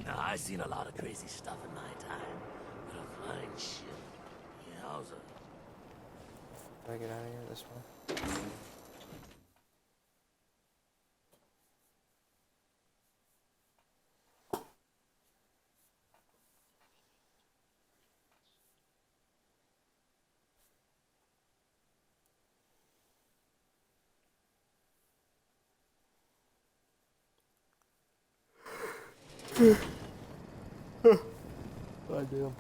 N: Now, I've seen a lot of crazy stuff in my time, but a flying ship, yowza.
F: Do I get out of here this way? I do.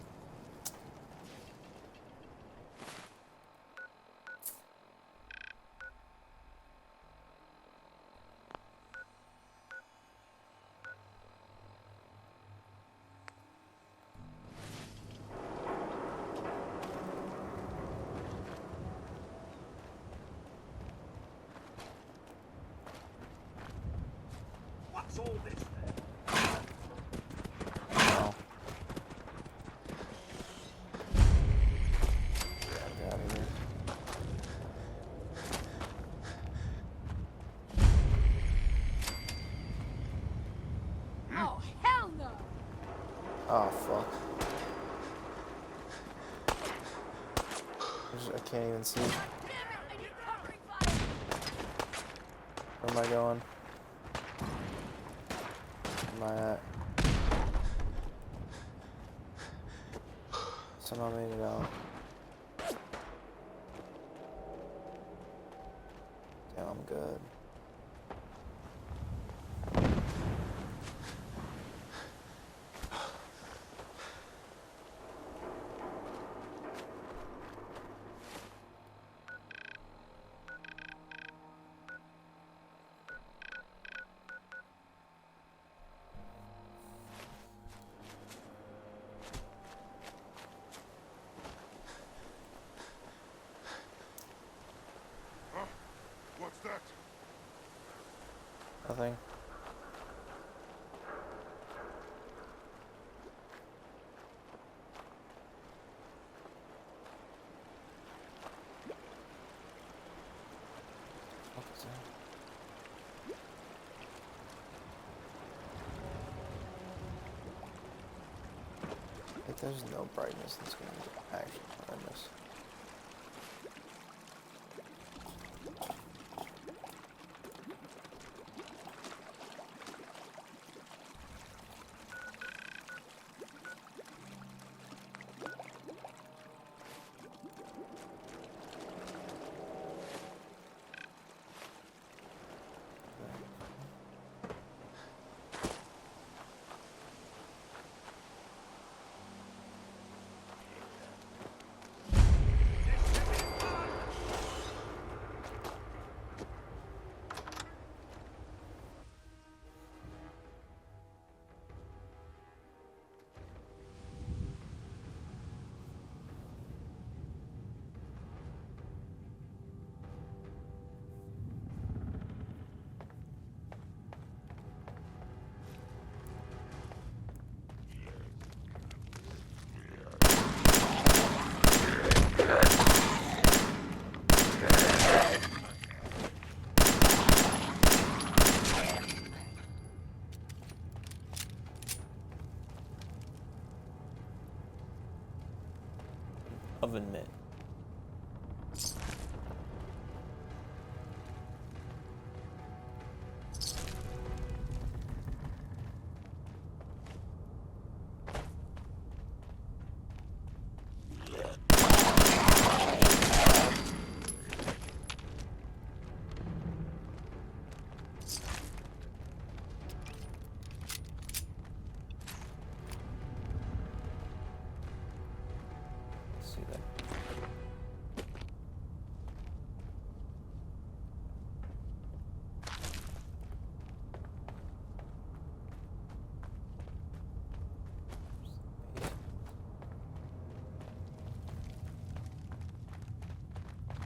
F: No. Get out of here.
D: Oh, hell no!
F: Oh, fuck. I can't even see. Where am I going? Where am I at? Somehow made it out. Damn, I'm good.
Q: What's that?
F: Nothing. What is that? If there's no brightness, it's gonna be actually horrendous. Oven mitt. See that.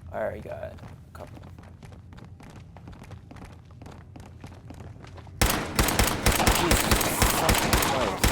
F: I already got a couple. Jesus fucking Christ.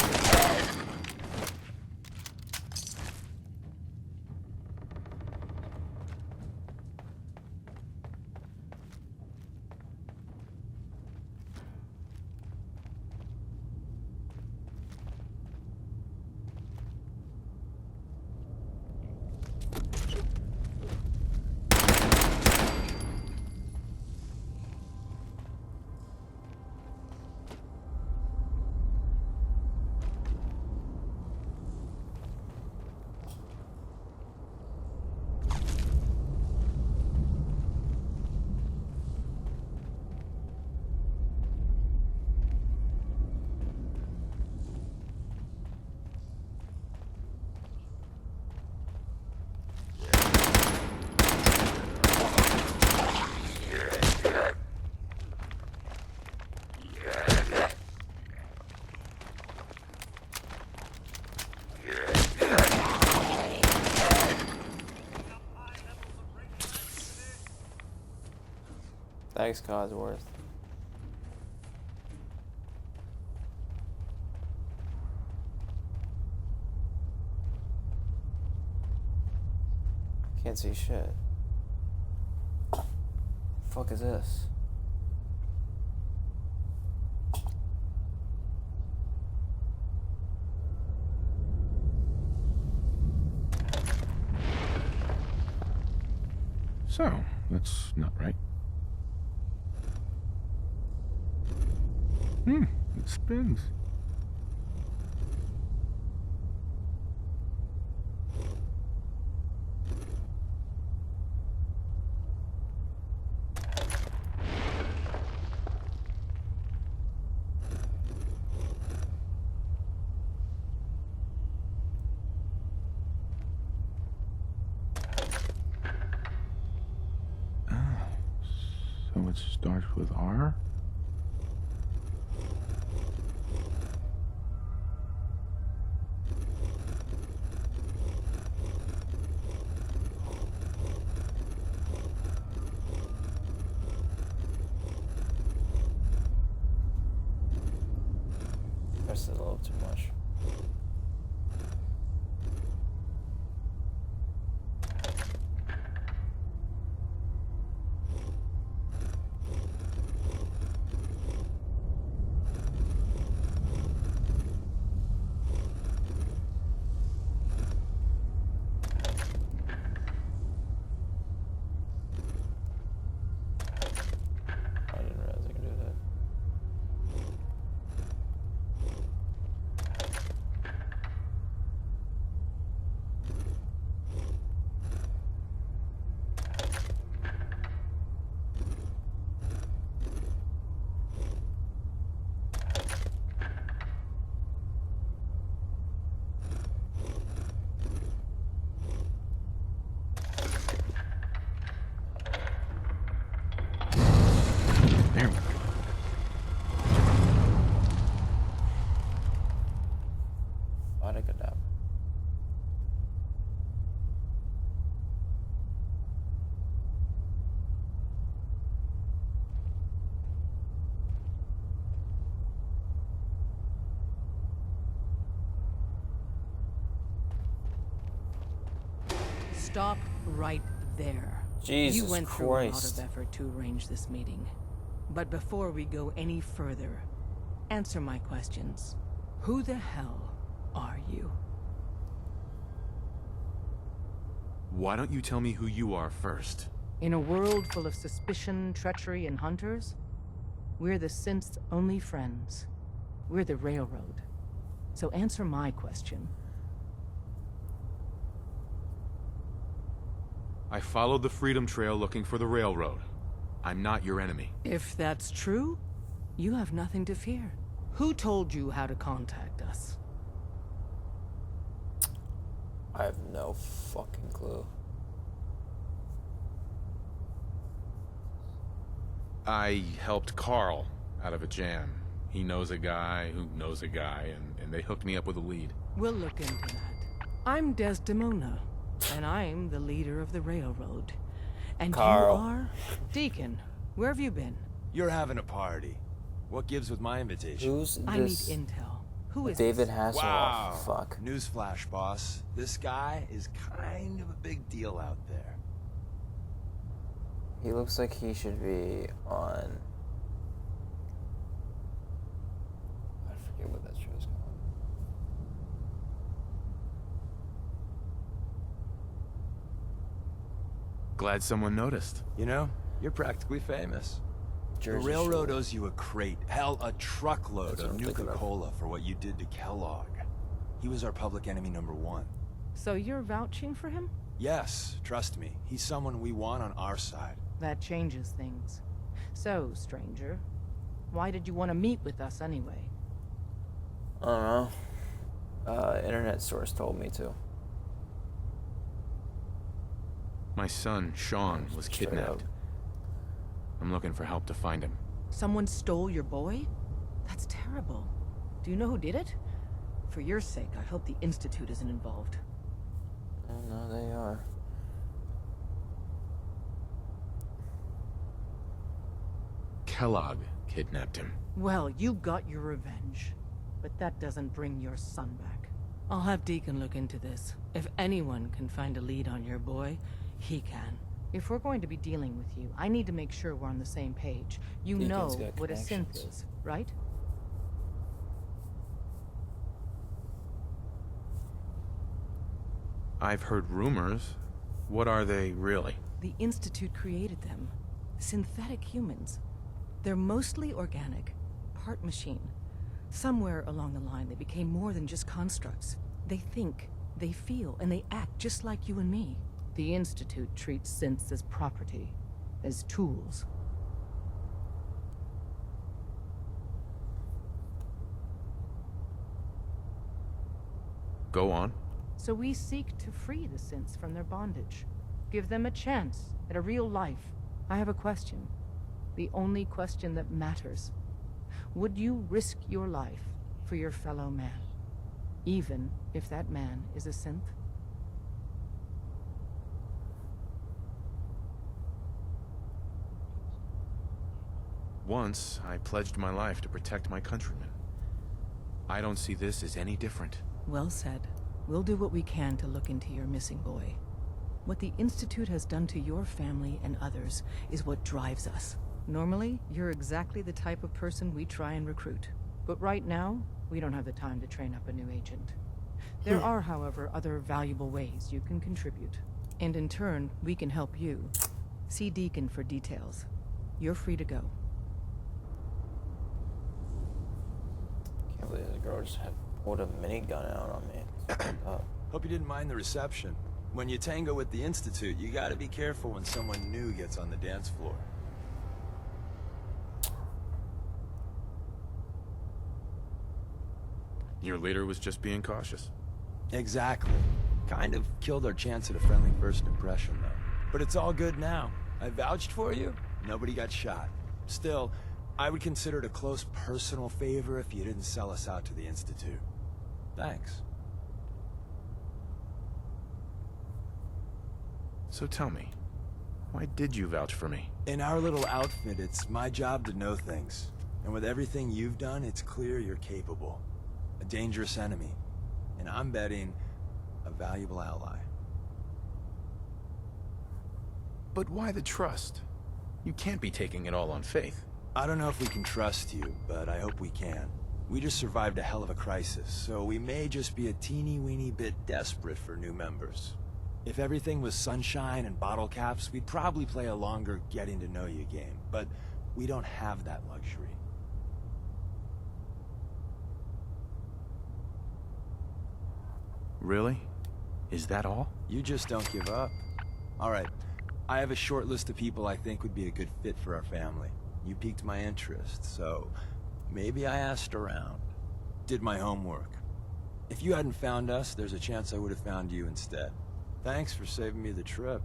F: Thanks, Codsworth. Can't see shit. Fuck is this?
C: So, that's not right. It spins. So it starts with R?
F: This is a little too much. I didn't realize I could do that.
C: There we go.
F: Abracadabra.
I: Stop right there.
F: Jesus
I: you went through a lot
F: Christ.
I: of effort to arrange this meeting. But before we go any further, answer my questions. Who the hell are you?
C: Why don't you tell me who you are first?
I: In a world full of suspicion, treachery, and hunters, we're the synth's only friends. We're the Railroad. So answer my question.
C: I followed the Freedom Trail looking for the Railroad. I'm not your enemy.
I: If that's true, you have nothing to fear. Who told you how to contact us?
F: I have no fucking clue.
C: I helped Carl out of a jam. He knows a guy who knows a guy, and they hooked me up with a lead.
I: We'll look into that. I'm Desdemona, and I'm the leader of the Railroad. And
F: Carl.
I: you are? Deacon, where have you been?
M: You're having a party. What gives with my invitation?
F: Who's
I: I need
F: this?
I: intel. Who is
F: David
I: this?
F: Hasselhoff.
M: Wow.
F: Fuck.
M: Newsflash, boss. This guy is kind of a big deal out there.
F: He looks like he should be on. I forget what that show's called.
C: Glad someone noticed.
M: You know, you're practically famous.
F: Jersey
M: the railroad
F: Shore.
M: owes you a crate, hell, a truckload
F: That's what
M: of
F: I'm thinking of.
M: Nuka-Cola for what you did to Kellogg. He was our public enemy #1.
I: So you're vouching for him?
M: Yes, trust me. He's someone we want on our side.
I: That changes things. So, stranger, why did you want to meet with us anyway?
F: I don't know. Internet source told me to.
C: My son, Sean, was
F: Straight
C: kidnapped.
F: up.
C: I'm looking for help to find him.
I: Someone stole your boy? That's terrible. Do you know who did it? For your sake, I hope the Institute isn't involved.
F: Oh, no, they are.
C: Kellogg kidnapped him.
I: Well, you got your revenge. But that doesn't bring your son back. I'll have Deacon look into this. If anyone can find a lead on your boy, He can. If we're going to be dealing with you, I need to make sure we're on the same page. You know
F: Deacon's got
I: what a synth
F: connections.
I: is, right?
C: I've heard rumors. What are they really?
I: The Institute created them. Synthetic humans. They're mostly organic, part machine. Somewhere along the line, they became more than just constructs. They think, they feel, and they act just like you and me. The Institute treats synths as property, as tools.
C: Go on.
I: So we seek to free the synths from their bondage. Give them a chance at a real life. I have a question. The only question that matters. Would you risk your life for your fellow man? Even if that man is a synth?
C: Once, I pledged my life to protect my countrymen. I don't see this as any different.
I: Well said. We'll do what we can to look into your missing boy. What the Institute has done to your family and others is what drives us. Normally, you're exactly the type of person we try and recruit. But right now, we don't have the time to train up a new agent. There are, however, other valuable ways you can contribute. And in turn, we can help you. See Deacon for details. You're free to go.
F: Can't believe the girl just had pulled a minigun out on me.
M: Hope you didn't mind the reception. When you tango with the Institute, you gotta be careful when someone new gets on the dance floor.
C: Your leader was just being cautious.
M: Exactly. Kind of killed our chance at a friendly first impression, though. But it's all good now. I vouched for you. Nobody got shot. Still, I would consider it a close personal favor if you didn't sell us out to the Institute. Thanks.
C: So tell me, why did you vouch for me?
M: In our little outfit, it's my job to know things. And with everything you've done, it's clear you're capable. A dangerous enemy. And I'm betting a valuable ally.
C: But why the trust? You can't be taking it all on faith.
M: I don't know if we can trust you, but I hope we can. We just survived a hell of a crisis, so we may just be a teeny-weeny bit desperate for new members. If everything was sunshine and bottle caps, we'd probably play a longer getting-to-know-you game, but we don't have that luxury.
C: Really? Is that all?
M: You just don't give up. All right, I have a short list of people I think would be a good fit for our family. You piqued my interest, so maybe I asked around. Did my homework. If you hadn't found us, there's a chance I would have found you instead. Thanks for saving me the trip.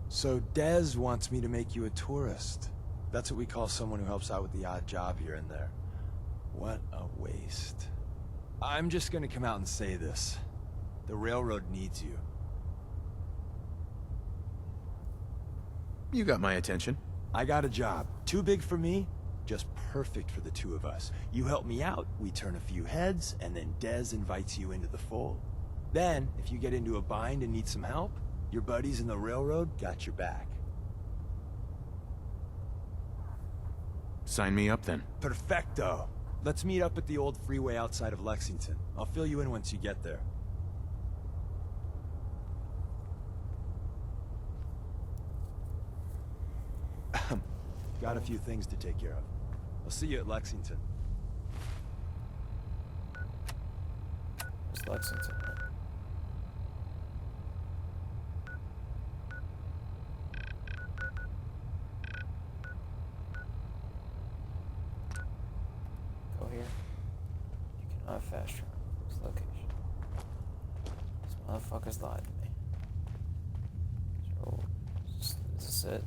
M: So Dez wants me to make you a tourist. That's what we call someone who helps out with the odd job here and there. What a waste. I'm just gonna come out and say this. The railroad needs you.
C: You got my attention.
M: I got a job. Too big for me, just perfect for the two of us. You help me out, we turn a few heads, and then Dez invites you into the fold. Then, if you get into a bind and need some help, your buddies in the railroad got your back.
C: Sign me up then.
M: Perfecto. Let's meet up at the old freeway outside of Lexington. I'll fill you in once you get there. Got a few things to take care of. I'll see you at Lexington.
F: It's Lexington, right? Go here. You cannot fast travel this location. These motherfuckers lied to me. So, is this it?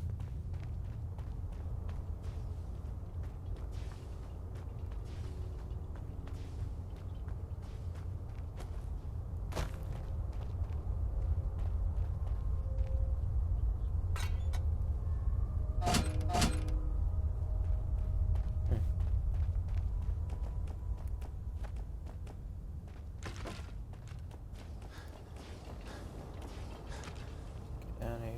F: Down here.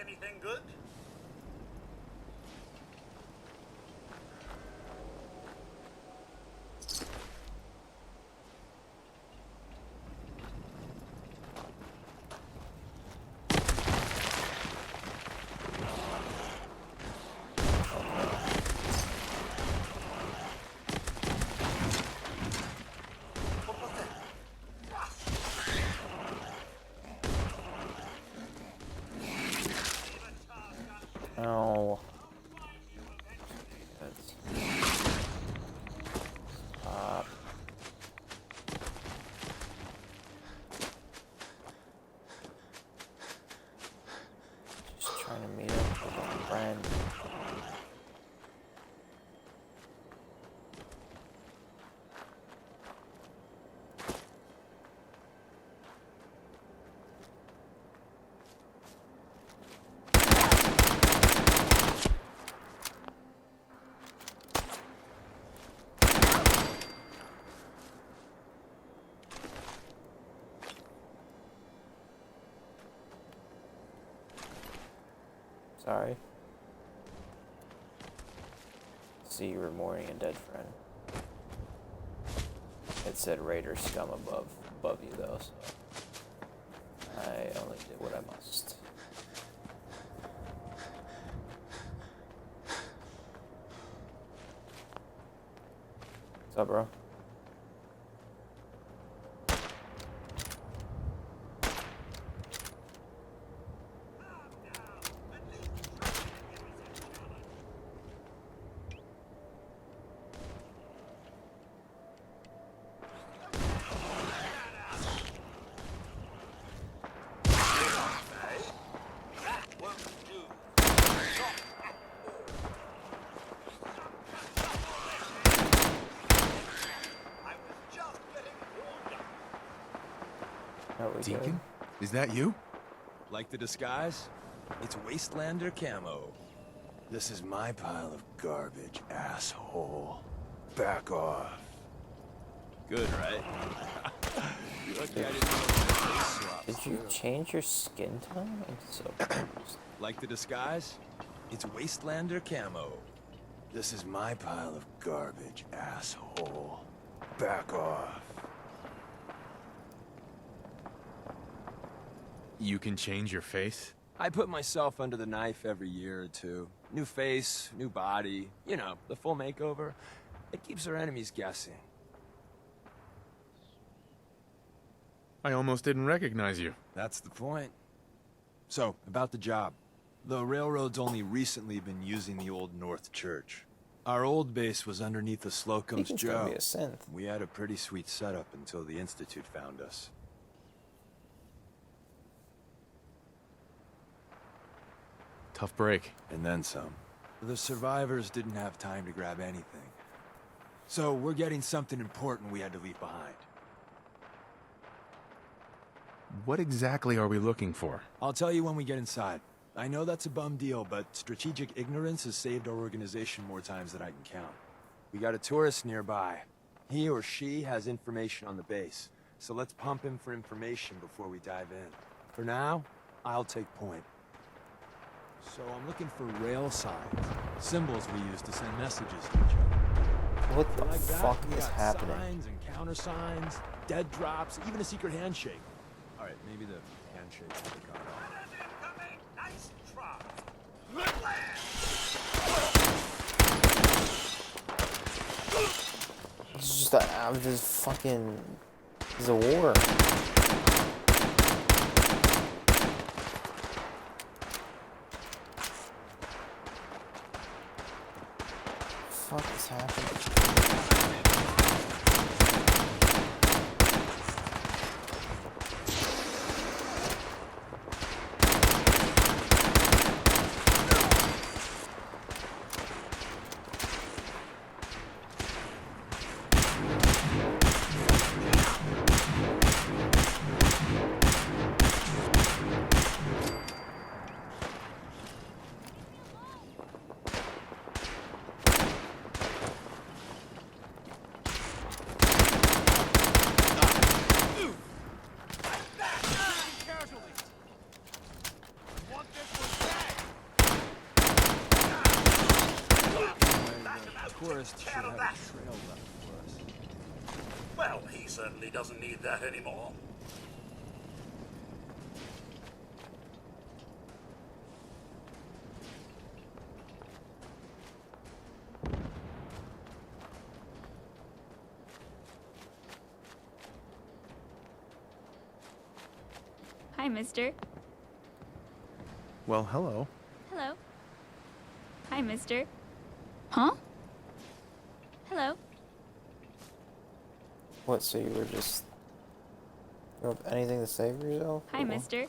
K: anything good?
F: Oh. Stop. Just trying to meet up with a friend. Sorry. See, you were mourning a dead friend. It said Raider scum above you though, so I only did what I must. What's up, bro?
M: Deacon? Is that you? Like the disguise? It's Wastelander camo. This is my pile of garbage, asshole. Back off. Good, right? You're lucky I didn't know face swaps,
F: Did you
M: too.
F: change your skin tone? I'm so confused.
M: Like the disguise? It's Wastelander camo. This is my pile of garbage, asshole. Back off.
C: You can change your face?
M: I put myself under the knife every year or two. New face, new body, you know, the full makeover. It keeps our enemies guessing.
C: I almost didn't recognize you.
M: That's the point. So, about the job. The railroad's only recently been using the old North Church. Our old base was underneath the Slocum's
F: It's gonna
M: Joe.
F: be a synth.
M: We had a pretty sweet setup until the Institute found us.
C: Tough break.
M: And then some. The survivors didn't have time to grab anything. So we're getting something important we had to leave behind.
C: What exactly are we looking for?
M: I'll tell you when we get inside. I know that's a bum deal, but strategic ignorance has saved our organization more times than I can count. We got a tourist nearby. He or she has information on the base, so let's pump him for information before we dive in. For now, I'll take point. So I'm looking for rail signs, symbols we use to send messages to each other.
F: What the
M: Like that,
F: fuck
M: we
F: is
M: got
F: happening?
M: signs and countersigns, dead drops, even a secret handshake. All right, maybe the handshake never got off.
K: Nice try.
F: It's just that I'm just fucking. It's a war. Fuck is happening?
M: tourist should have a trail left for us.
N: Well, he certainly doesn't need that anymore.
K: Hi, mister.
M: Well, hello.
K: Hello. Hi, mister. Huh? Hello.
F: What, so you were just... You don't have anything to say for yourself?
K: Hi, mister.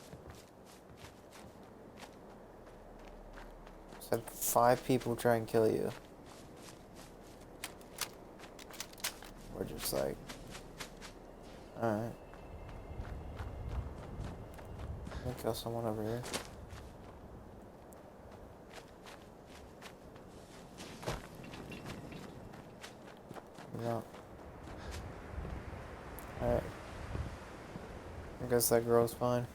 F: Just had 5 people try and kill you. We're just like... Alright. I'm gonna kill someone over here. No. Alright. I guess that girl's fine.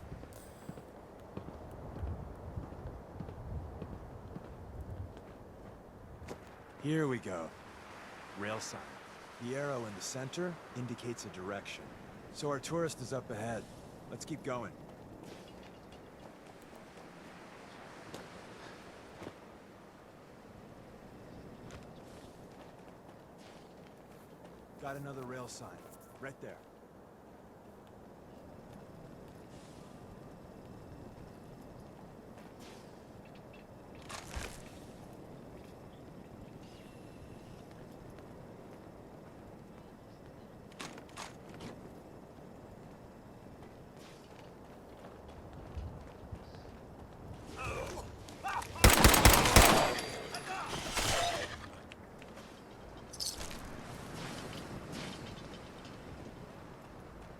M: Here we go. Rail sign. The arrow in the center indicates a direction. So our tourist is up ahead. Let's keep going. Got another rail sign. Right there.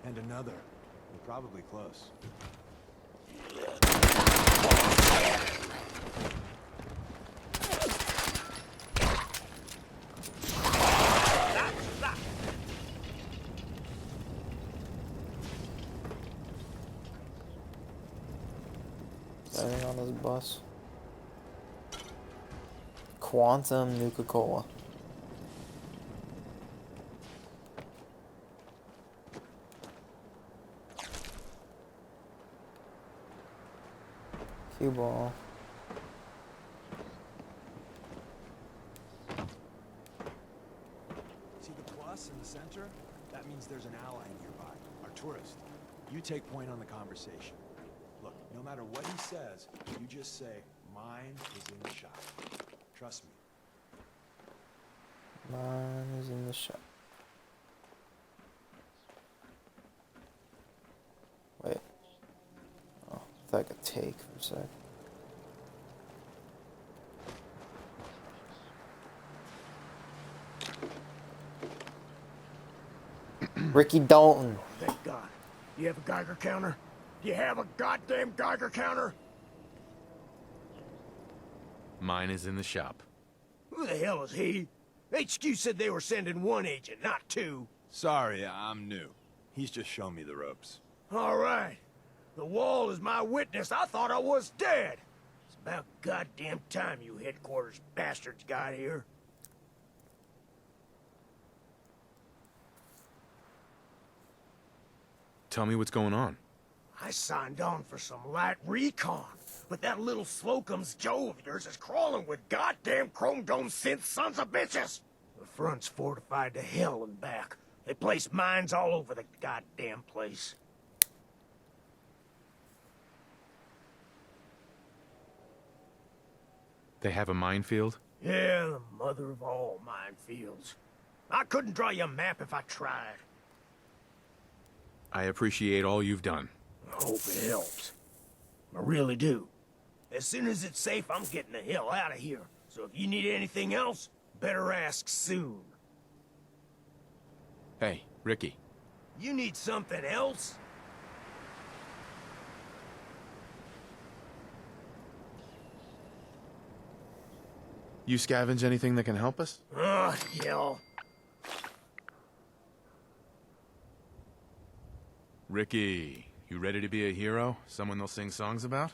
M: And another. We're probably close.
F: Anything on this bus? Quantum Nuka-Cola. Cue ball.
M: See the plus in the center? That means there's an ally nearby. Our tourist. You take point on the conversation. Look, no matter what he says, you just say, mine is in the shop. Trust me.
F: Mine is in the shop. Wait. Oh, I thought I could take for a sec. Ricky Dalton.
E: Thank God. You have a Geiger counter? Do you have a goddamn Geiger counter?
C: Mine is in the shop.
E: Who the hell is he? HQ said they were sending one agent, not two.
M: Sorry, I'm new. He's just showing me the ropes.
E: All right. The wall is my witness. I thought I was dead. It's about goddamn time you headquarters bastards got here.
C: Tell me what's going on.
E: I signed on for some light recon, but that little Slocum's Joe of yours is crawling with goddamn chrome dome synth sons of bitches. The front's fortified to hell and back. They place mines all over the goddamn place.
C: They have a minefield?
E: Yeah, the mother of all minefields. I couldn't draw you a map if I tried.
C: I appreciate all you've done.
E: I hope it helps. I really do. As soon as it's safe, I'm getting the hell out of here. So if you need anything else, better ask soon.
C: Hey, Ricky.
E: You need something else?
C: You scavenge anything that can help us?
E: Oh, hell.
C: Ricky, you ready to be a hero? Someone they'll sing songs about?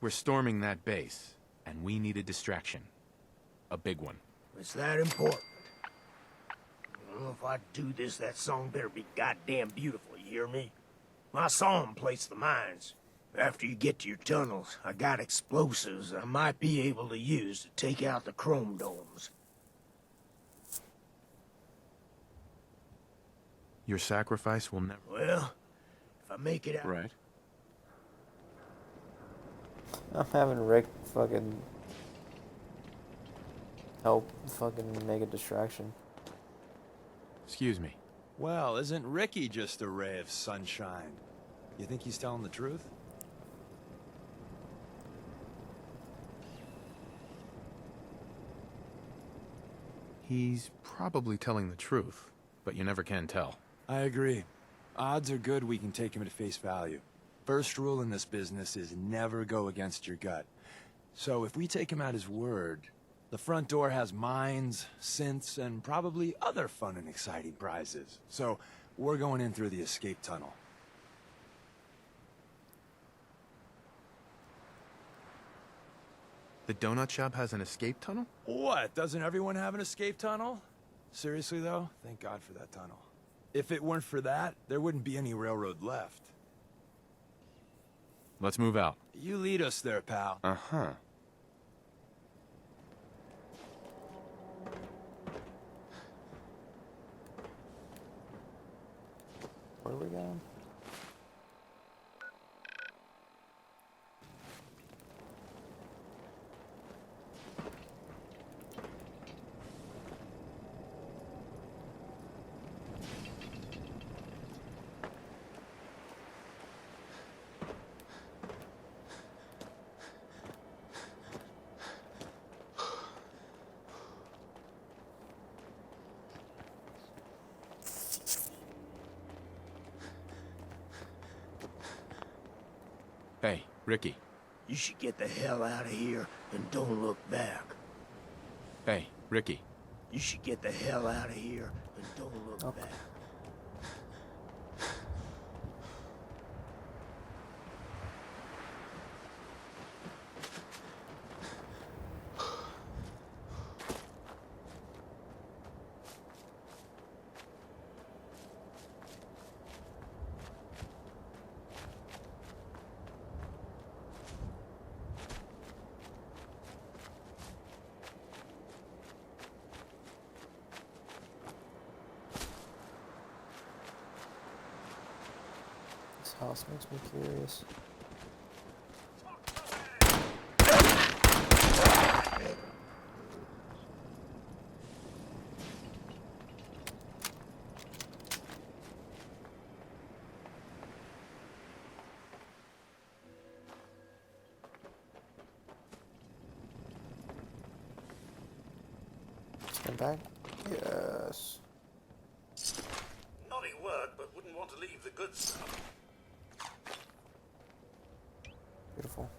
C: We're storming that base, and we need a distraction. A big one.
E: It's that important. Well, if I do this, that song better be goddamn beautiful, you hear me? My song plates the mines. After you get to your tunnels, I got explosives I might be able to use to take out the chrome domes.
C: Your sacrifice will never...
E: Well, if I make it out...
C: Right.
F: I'm having Rick fucking help fucking make a distraction.
C: Excuse me.
M: Well, isn't Ricky just a ray of sunshine? You think he's telling the truth?
C: He's probably telling the truth, but you never can tell.
M: I agree. Odds are good we can take him at face value. First rule in this business is never go against your gut. So if we take him at his word, the front door has mines, synths, and probably other fun and exciting prizes. So we're going in through the escape tunnel.
C: The donut shop has an escape tunnel?
M: What? Doesn't everyone have an escape tunnel? Seriously, though? Thank God for that tunnel. If it weren't for that, there wouldn't be any railroad left.
C: Let's move out.
M: You lead us there, pal.
C: Uh-huh.
F: Where are we going?
C: Hey, Ricky.
E: You should get the hell out of here and don't look back.
C: Hey, Ricky.
E: You should get the hell out of here and don't look back.
F: This house makes me curious. Stand back? Yes.
R: Naughty word, but wouldn't want to leave the good stuff.
F: Beautiful.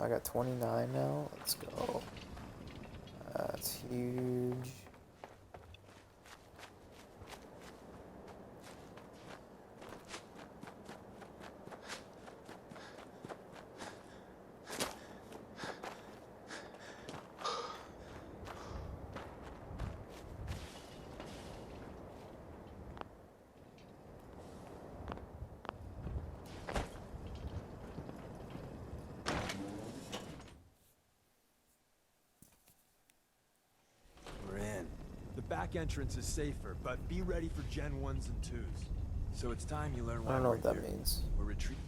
F: I got 29 now. Let's go. That's huge.
M: We're in. The back entrance is safer, but be ready for Gen 1s and 2s. So it's time you learn why
F: I don't know
M: we're
F: what that
M: here.
F: means.
M: We're retreating.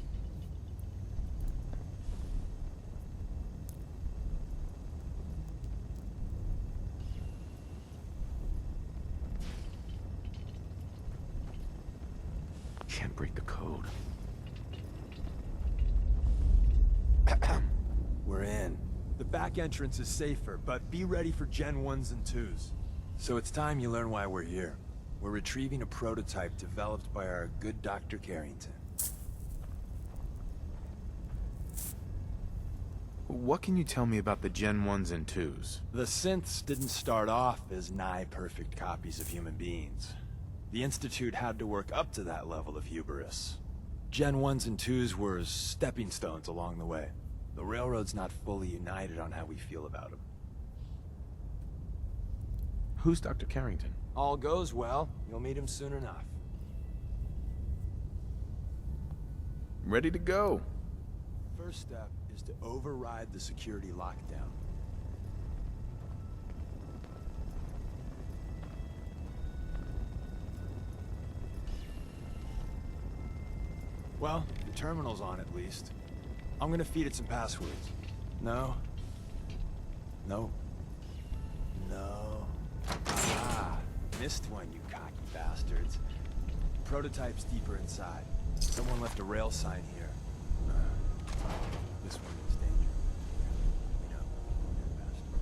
C: Can't break the code.
M: We're in. The back entrance is safer, but be ready for Gen 1s and 2s. So it's time you learn why we're here. We're retrieving a prototype developed by our good Dr. Carrington.
C: What can you tell me about the Gen 1s and 2s?
M: The synths didn't start off as nigh-perfect copies of human beings. The Institute had to work up to that level of hubris. Gen 1s and 2s were stepping stones along the way. The Railroad's not fully united on how we feel about them.
C: Who's Dr. Carrington?
M: All goes well, you'll meet him soon enough.
C: Ready to go.
M: First step is to override the security lockdown. Well, the terminal's on at least. I'm gonna feed it some passwords. No. No. No. Ah, missed one, you cocky bastards. Prototype's deeper inside. Someone left a rail sign here. This one means danger. You know, you're a bastard.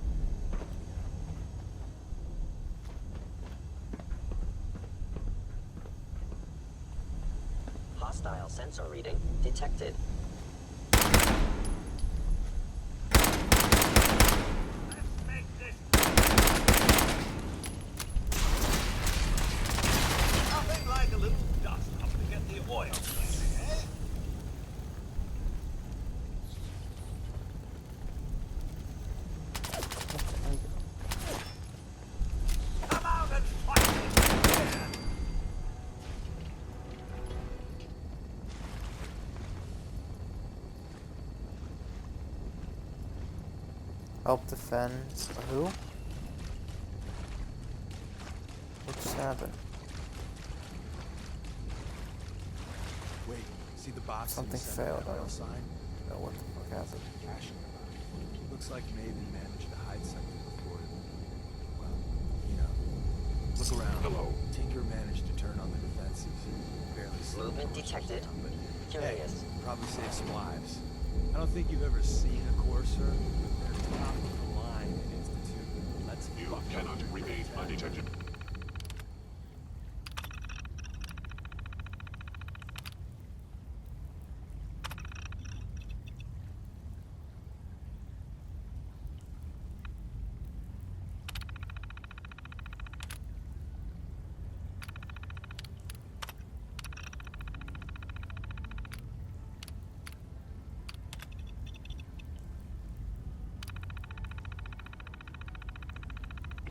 S: Hostile sensor reading detected.
R: Nothing like a little dust up to get the oil clean, eh? Come out and fight me!
F: Help defend who? What just happened?
M: Wait, see the box?
F: Something failed. I don't know what the fuck happened.
M: Looks like Maven managed to hide something before. Well, you know. Look around.
R: Hello.
M: Tinker managed to turn on the defenses. Barely slowed
S: Movement
M: the
S: detected.
M: down, but
S: Curious.
M: hey, probably saved some lives. I don't think you've ever seen a courser. They're top of the line at Institute. Let's
R: You cannot remain undetected.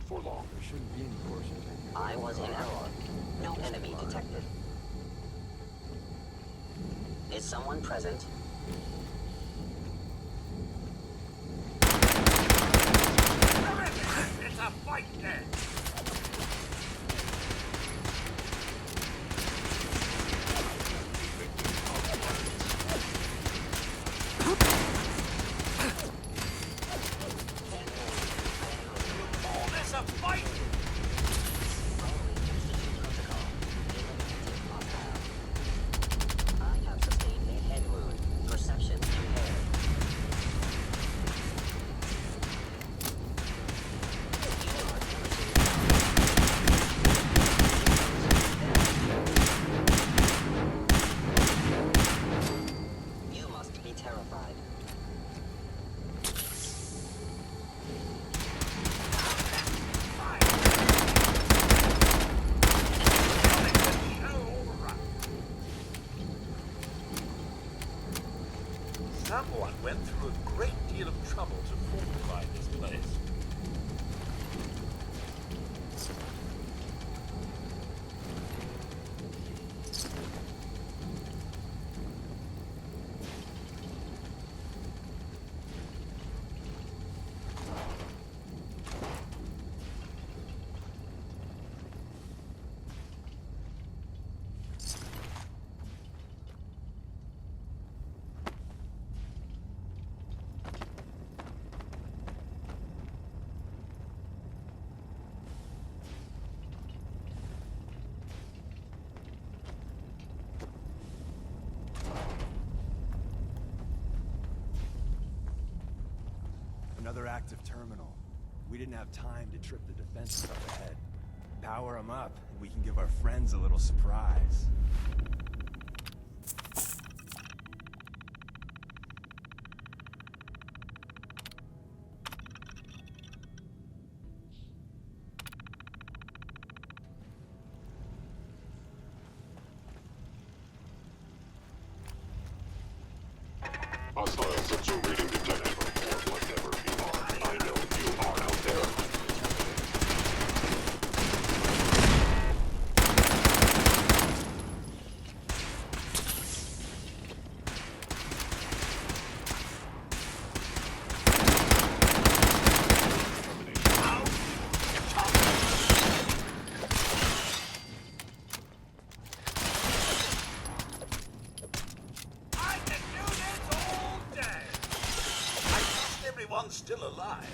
R: For long.
M: There shouldn't be any coursers in here.
S: I was in error. No enemy detected. Is someone present?
R: It's a fight day! All this a fight!
S: I have sustained a head wound. Perception impaired. You must be terrified.
R: Someone went through a great deal of trouble to fortify this place.
M: Another active terminal. We didn't have time to trip the defenses up ahead. Power them up, and we can give our friends a little surprise.
R: Hostile sensor reading detected. Or whatever you are, I know you are out there. still alive.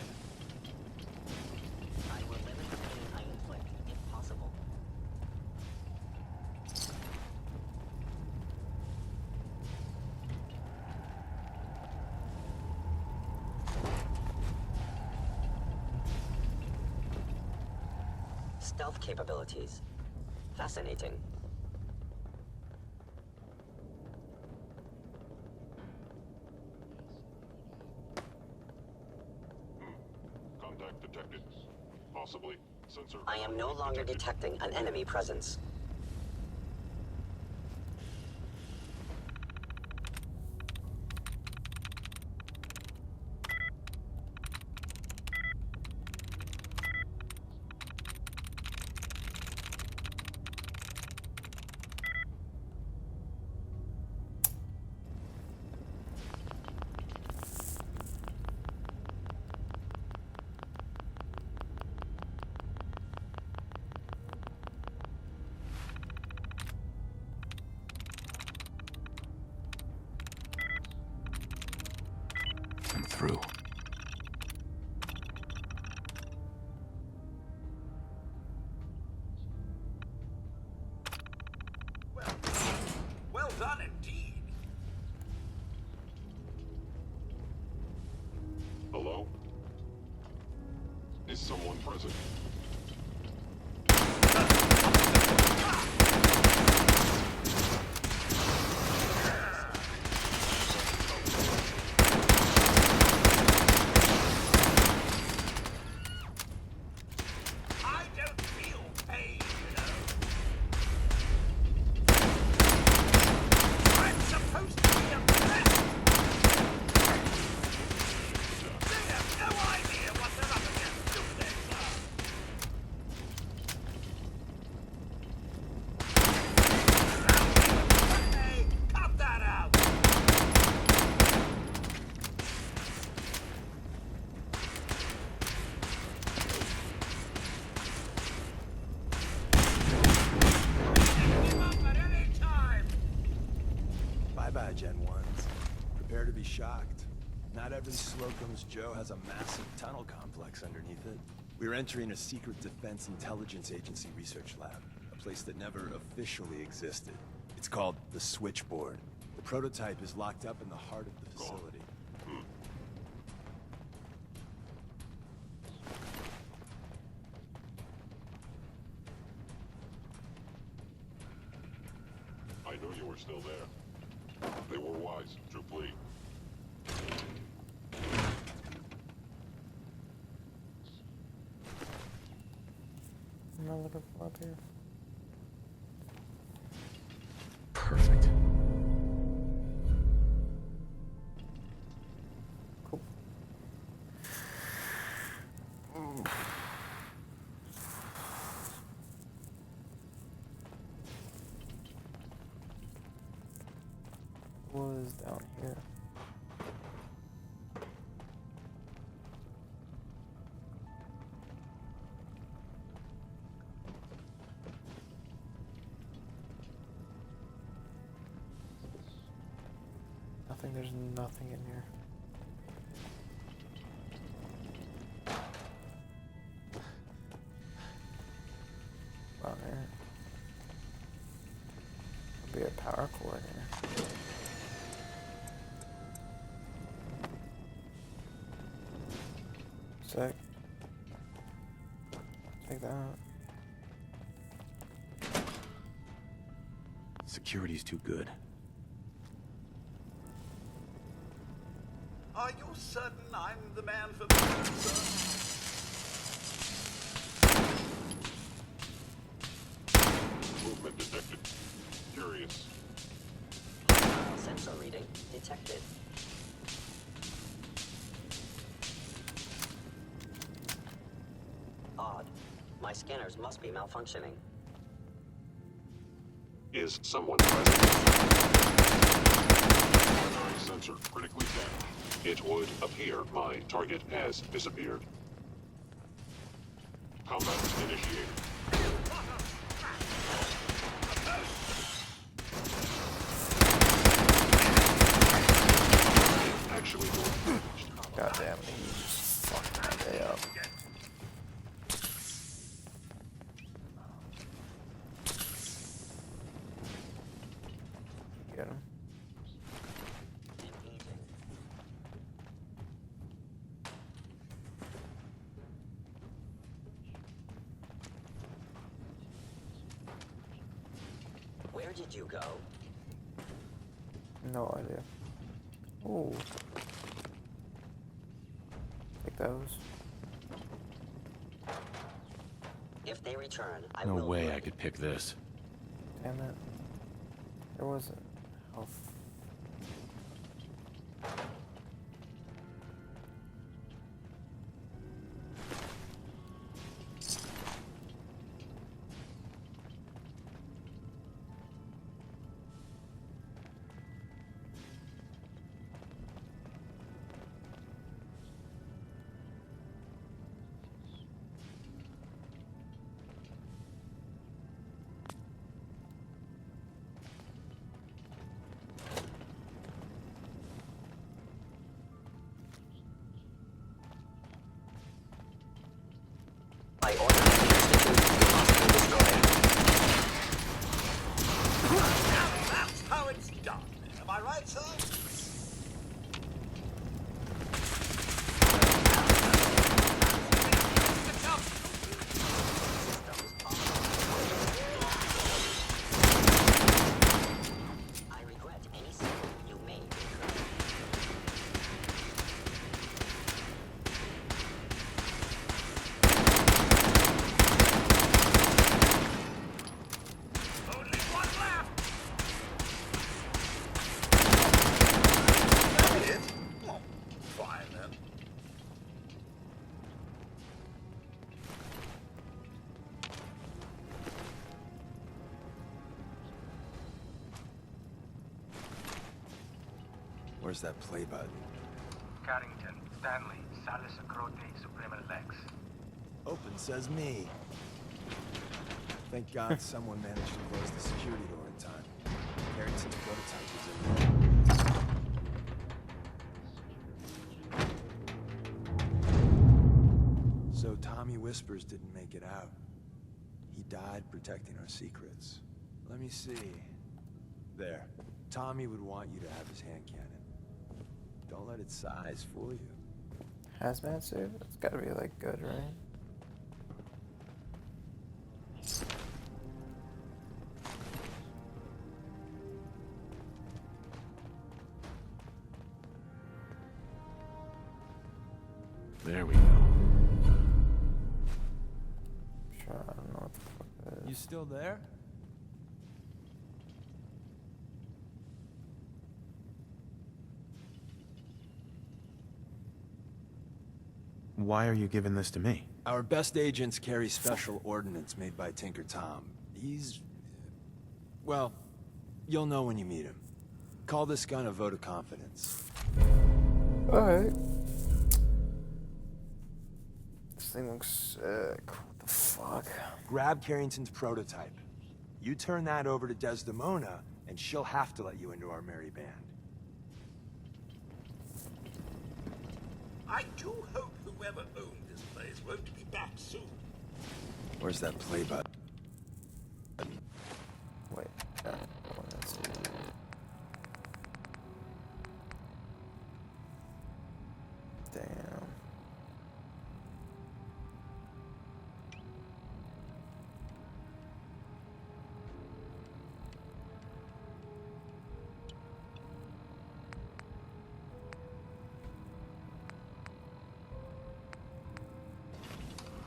S: I will limit the pain I inflict, if possible. Stealth capabilities. Fascinating.
T: Contact detected. Possibly sensor.
S: I am no longer detecting an enemy presence.
A: I'm through.
R: Well done indeed.
T: Hello? Is someone present?
R: I don't feel pain, you know. I'm supposed to be a threat. They have no idea what they're up against, do they, sir? Hey, cut that out! Give up at any time!
M: Bye-bye, Gen 1s. Prepare to be shocked. Not every Slocum's Joe has a massive tunnel complex underneath it. We're entering a secret Defense Intelligence Agency research lab, a place that never officially existed. It's called the Switchboard. The prototype is locked up in the heart of the facility.
T: I knew you were still there. They were wise to flee.
F: I'm not looking for up here.
A: Perfect.
F: Cool. What is down here? Nothing, there's nothing in here. Wow, there. There'll be a power cord here. Sick. Take that.
C: Security's too good.
R: Are you certain I'm the man for the job, sir?
T: Movement detected. Curious.
S: Sensor reading detected. Odd. My scanners must be malfunctioning.
T: Is someone present? Primary sensor critically damaged. It would appear my target has disappeared. Combat initiated. Actually,
F: God damn it.
S: you go?
F: No idea. Ooh. Take those.
S: If they return, I
C: No
S: will.
C: way I could pick this.
F: Damn it. There was a health.
S: By order of the Institute, you must be destroyed.
R: That's how it's done. Am I right, sir?
S: I regret any sin you may incur.
R: Only one left. That it? Well, fine then.
M: Where's that play button?
H: Carrington, Stanley, Salis Acrote, Suprema Lex.
M: Open says me. Thank God someone managed to close the security door in time. Carrington's prototype was in there. So Tommy Whispers didn't make it out. He died protecting our secrets. Let me see. There. Tommy would want you to have his hand cannon. Don't let its size fool you.
F: Hazmat suit? It's gotta be like good, right?
C: There we go.
F: Sure, I don't know what the fuck that is.
M: You still there?
C: Why are you giving this to me?
M: Our best agents carry special ordnance made by Tinker Tom. He's... well, you'll know when you meet him. Call this gun a vote of confidence.
F: Alright. This thing looks sick. What the fuck?
M: Grab Carrington's prototype. You turn that over to Desdemona, and she'll have to let you into our merry band.
R: I do hope whoever owned this place won't be back soon.
M: Where's that play button?
F: Wait, let's see. Damn.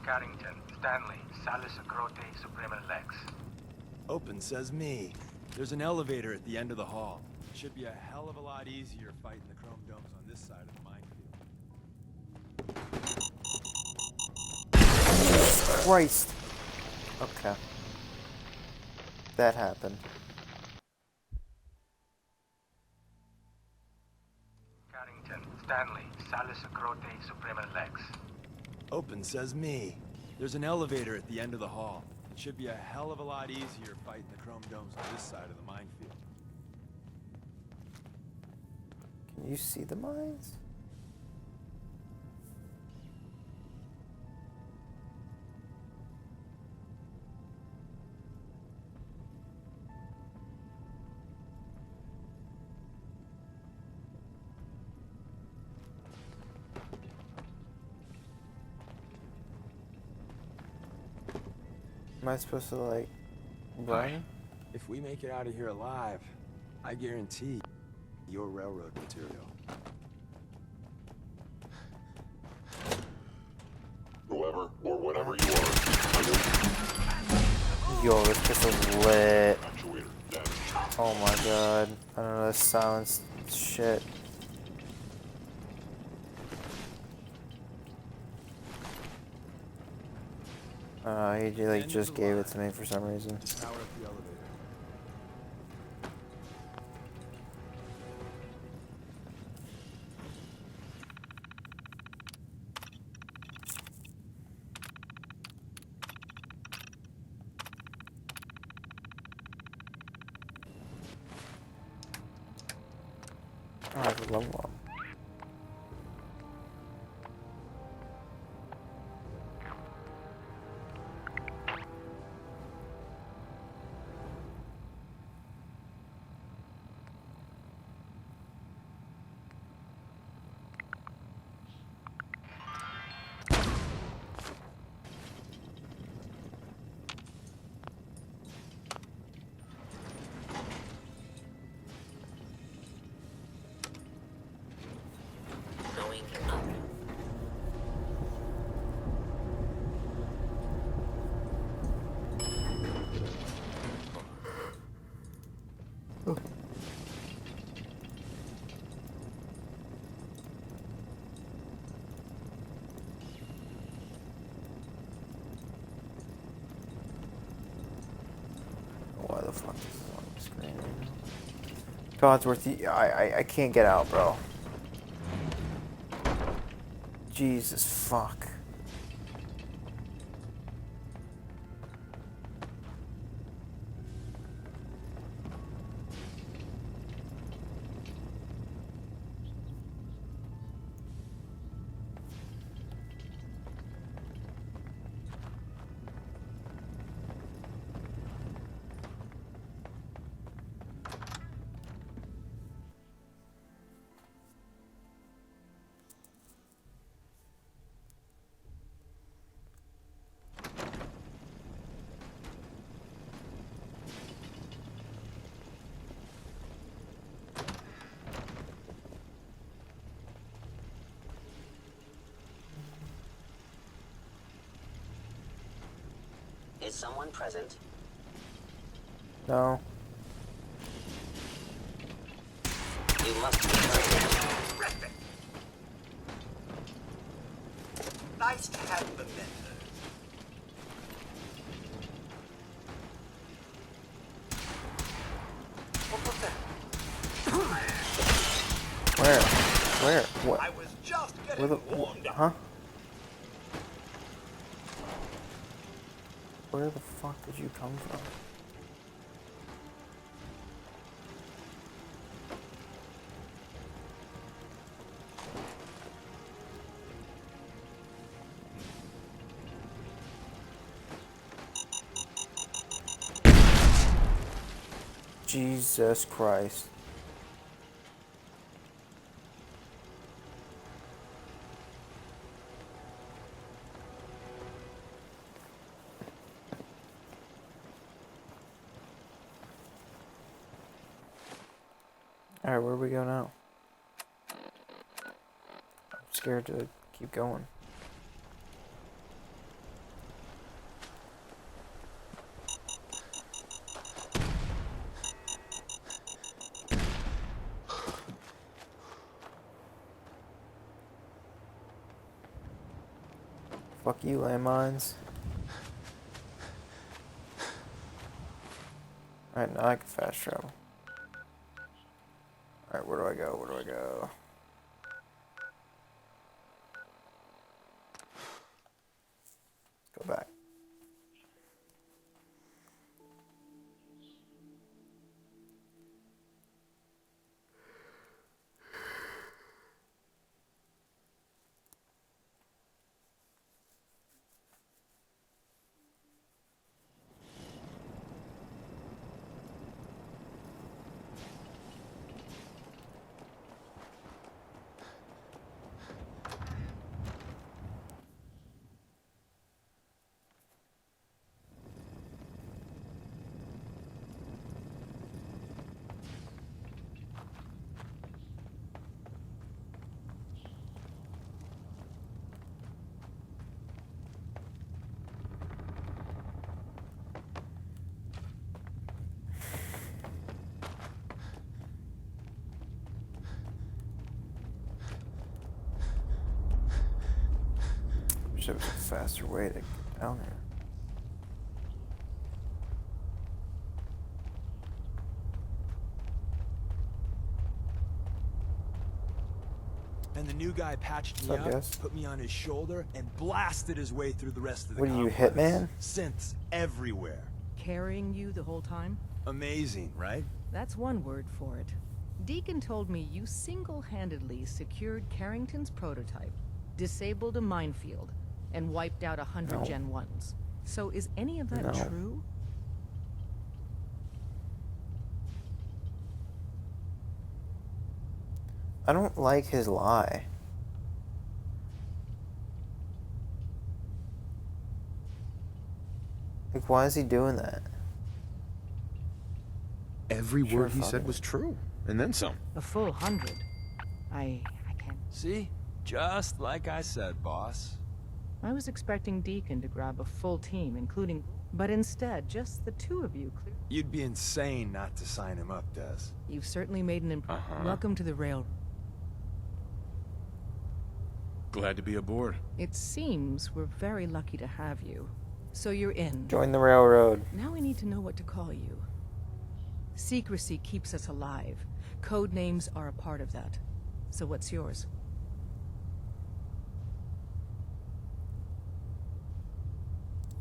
H: Carrington, Stanley, Salis Acrote, Suprema Lex.
M: Open says me. There's an elevator at the end of the hall. It should be a hell of a lot easier fighting the chrome domes on this side of the minefield.
F: Christ. Okay. That happened.
H: Carrington, Stanley, Salis Acrote, Suprema Lex.
M: Open says me. There's an elevator at the end of the hall. It should be a hell of a lot easier fighting the chrome domes on this side of the minefield.
F: Can you see the mines? Am I supposed to, like, run?
M: If we make it out of here alive, I guarantee you're railroad material.
T: Whoever or whatever you are,
F: Yo, this pistol's lit. Oh my god. I don't know, this silence shit. He like just gave it to me for some reason.
M: Power up the elevator.
F: Oh, I have a level up.
S: Going up.
F: Why the fuck is this on the screen right now? Codsworth, I can't get out, bro. Jesus fuck.
S: Is someone present?
F: No.
S: You must be present.
R: Nice to have mementos. What was that?
F: Where? What?
R: I was just
F: Where
R: getting
F: the
R: warmed up.
F: huh? Where the fuck did you come from? Jesus Christ. Alright, where do we go now? I'm scared to keep going. Fuck you, landmines. Alright, now I can fast travel. Alright, where do I go? Where do I go? Go back. faster way to get down there.
M: And the new guy patched me
F: What's up,
M: up,
F: guys?
M: put me on his shoulder, and blasted his way through the rest of the
F: What are you,
M: complex.
F: Hitman?
M: Synths everywhere.
I: Carrying you the whole time?
M: Amazing, right?
I: That's one word for it. Deacon told me you single-handedly secured Carrington's prototype, disabled a minefield, and wiped out 100
F: No.
I: Gen 1s. So is any of that
F: No.
I: true?
F: I don't like his lie. Like, why is he doing that?
C: Every
F: Sure
C: word he said
F: fucking-
C: was true, and then some.
I: A full 100? I can't...
M: See? Just like I said, boss.
I: I was expecting Deacon to grab a full team, including... But instead, just the two of you clear...
M: You'd be insane not to sign him up, Des.
I: You've certainly made an impression.
C: Uh-huh.
I: Welcome to the rail.
C: Glad to be aboard.
I: It seems we're very lucky to have you. So you're in.
F: Join the railroad.
I: Now we need to know what to call you. Secrecy keeps us alive. Code names are a part of that. So what's yours?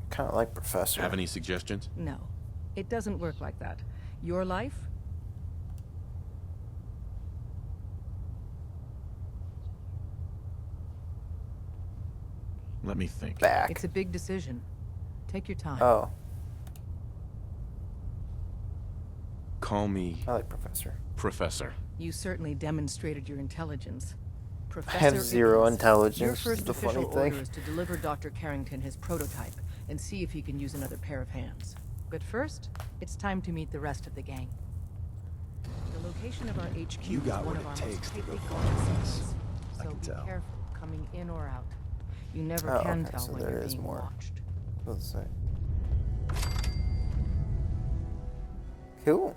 F: Kind of like Professor.
C: Have any suggestions?
I: No. It doesn't work like that. Your life?
C: Let me think.
F: Back.
I: It's a big decision. Take your time.
F: Oh,
C: Call me
F: I like Professor.
C: Professor.
I: You certainly demonstrated your intelligence. Professor
F: I have zero
I: Ickles,
F: intelligence.
I: Your
F: is
I: first
F: the funny
I: official order
F: thing.
I: is to deliver Dr. Carrington his prototype and see if he can use another pair of hands. But first, it's time to meet the rest of the gang. The location of our HQ
M: You
I: is
M: got
I: one
M: what
I: of our
M: it takes
I: most
M: to go
I: tightly
M: far
I: guarded
M: with this.
I: sectors.
M: I
I: So
M: can
I: be
M: tell.
I: careful coming in or out. You never
F: Oh,
I: can
F: okay,
I: tell
F: so
I: when
F: there
I: you're
F: is
I: being
F: more.
I: watched.
F: Let's say. Cool.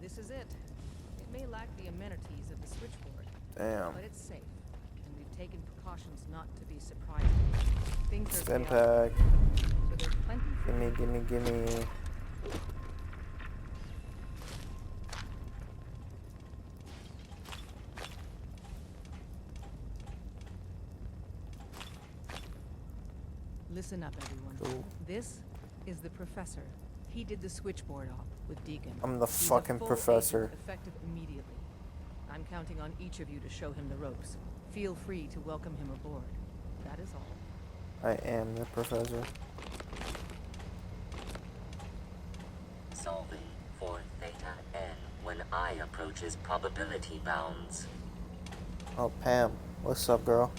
I: This is it. It may lack the amenities of the switchboard,
F: Damn.
I: but it's safe, and we've taken precautions not to be surprised. Things are
F: Stim
I: chaotic,
F: pack.
I: so there's plenty for
F: Gimme.
I: Listen up, everyone.
F: Cool.
I: This is the professor. He did the switchboard op with Deacon.
F: I'm the
I: He's a
F: fucking
I: full
F: professor.
I: agent, effective immediately. I'm counting on each of you to show him the ropes. Feel free to welcome him aboard. That is all.
F: I am the professor.
S: Solving for theta n when I approaches probability bounds.
F: Oh, Pam. What's up, girl?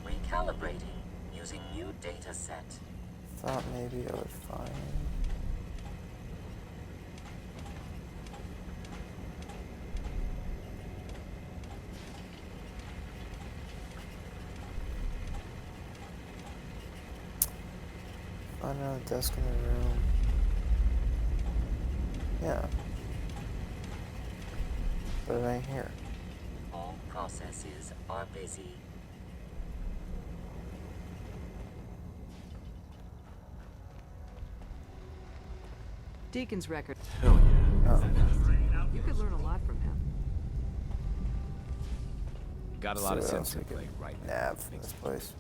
S: Recalibrating using new data set.
F: Thought maybe I would find. Find another desk in the room. Yeah. But it ain't here.
S: All processes are busy.
I: Deacon's record.
C: Hell yeah.
F: Oh.
I: You could learn a lot from him.
M: Got a
F: See
M: lot of
F: what
M: sense
F: else we
M: in
F: can
M: play right now.
F: nav from this place.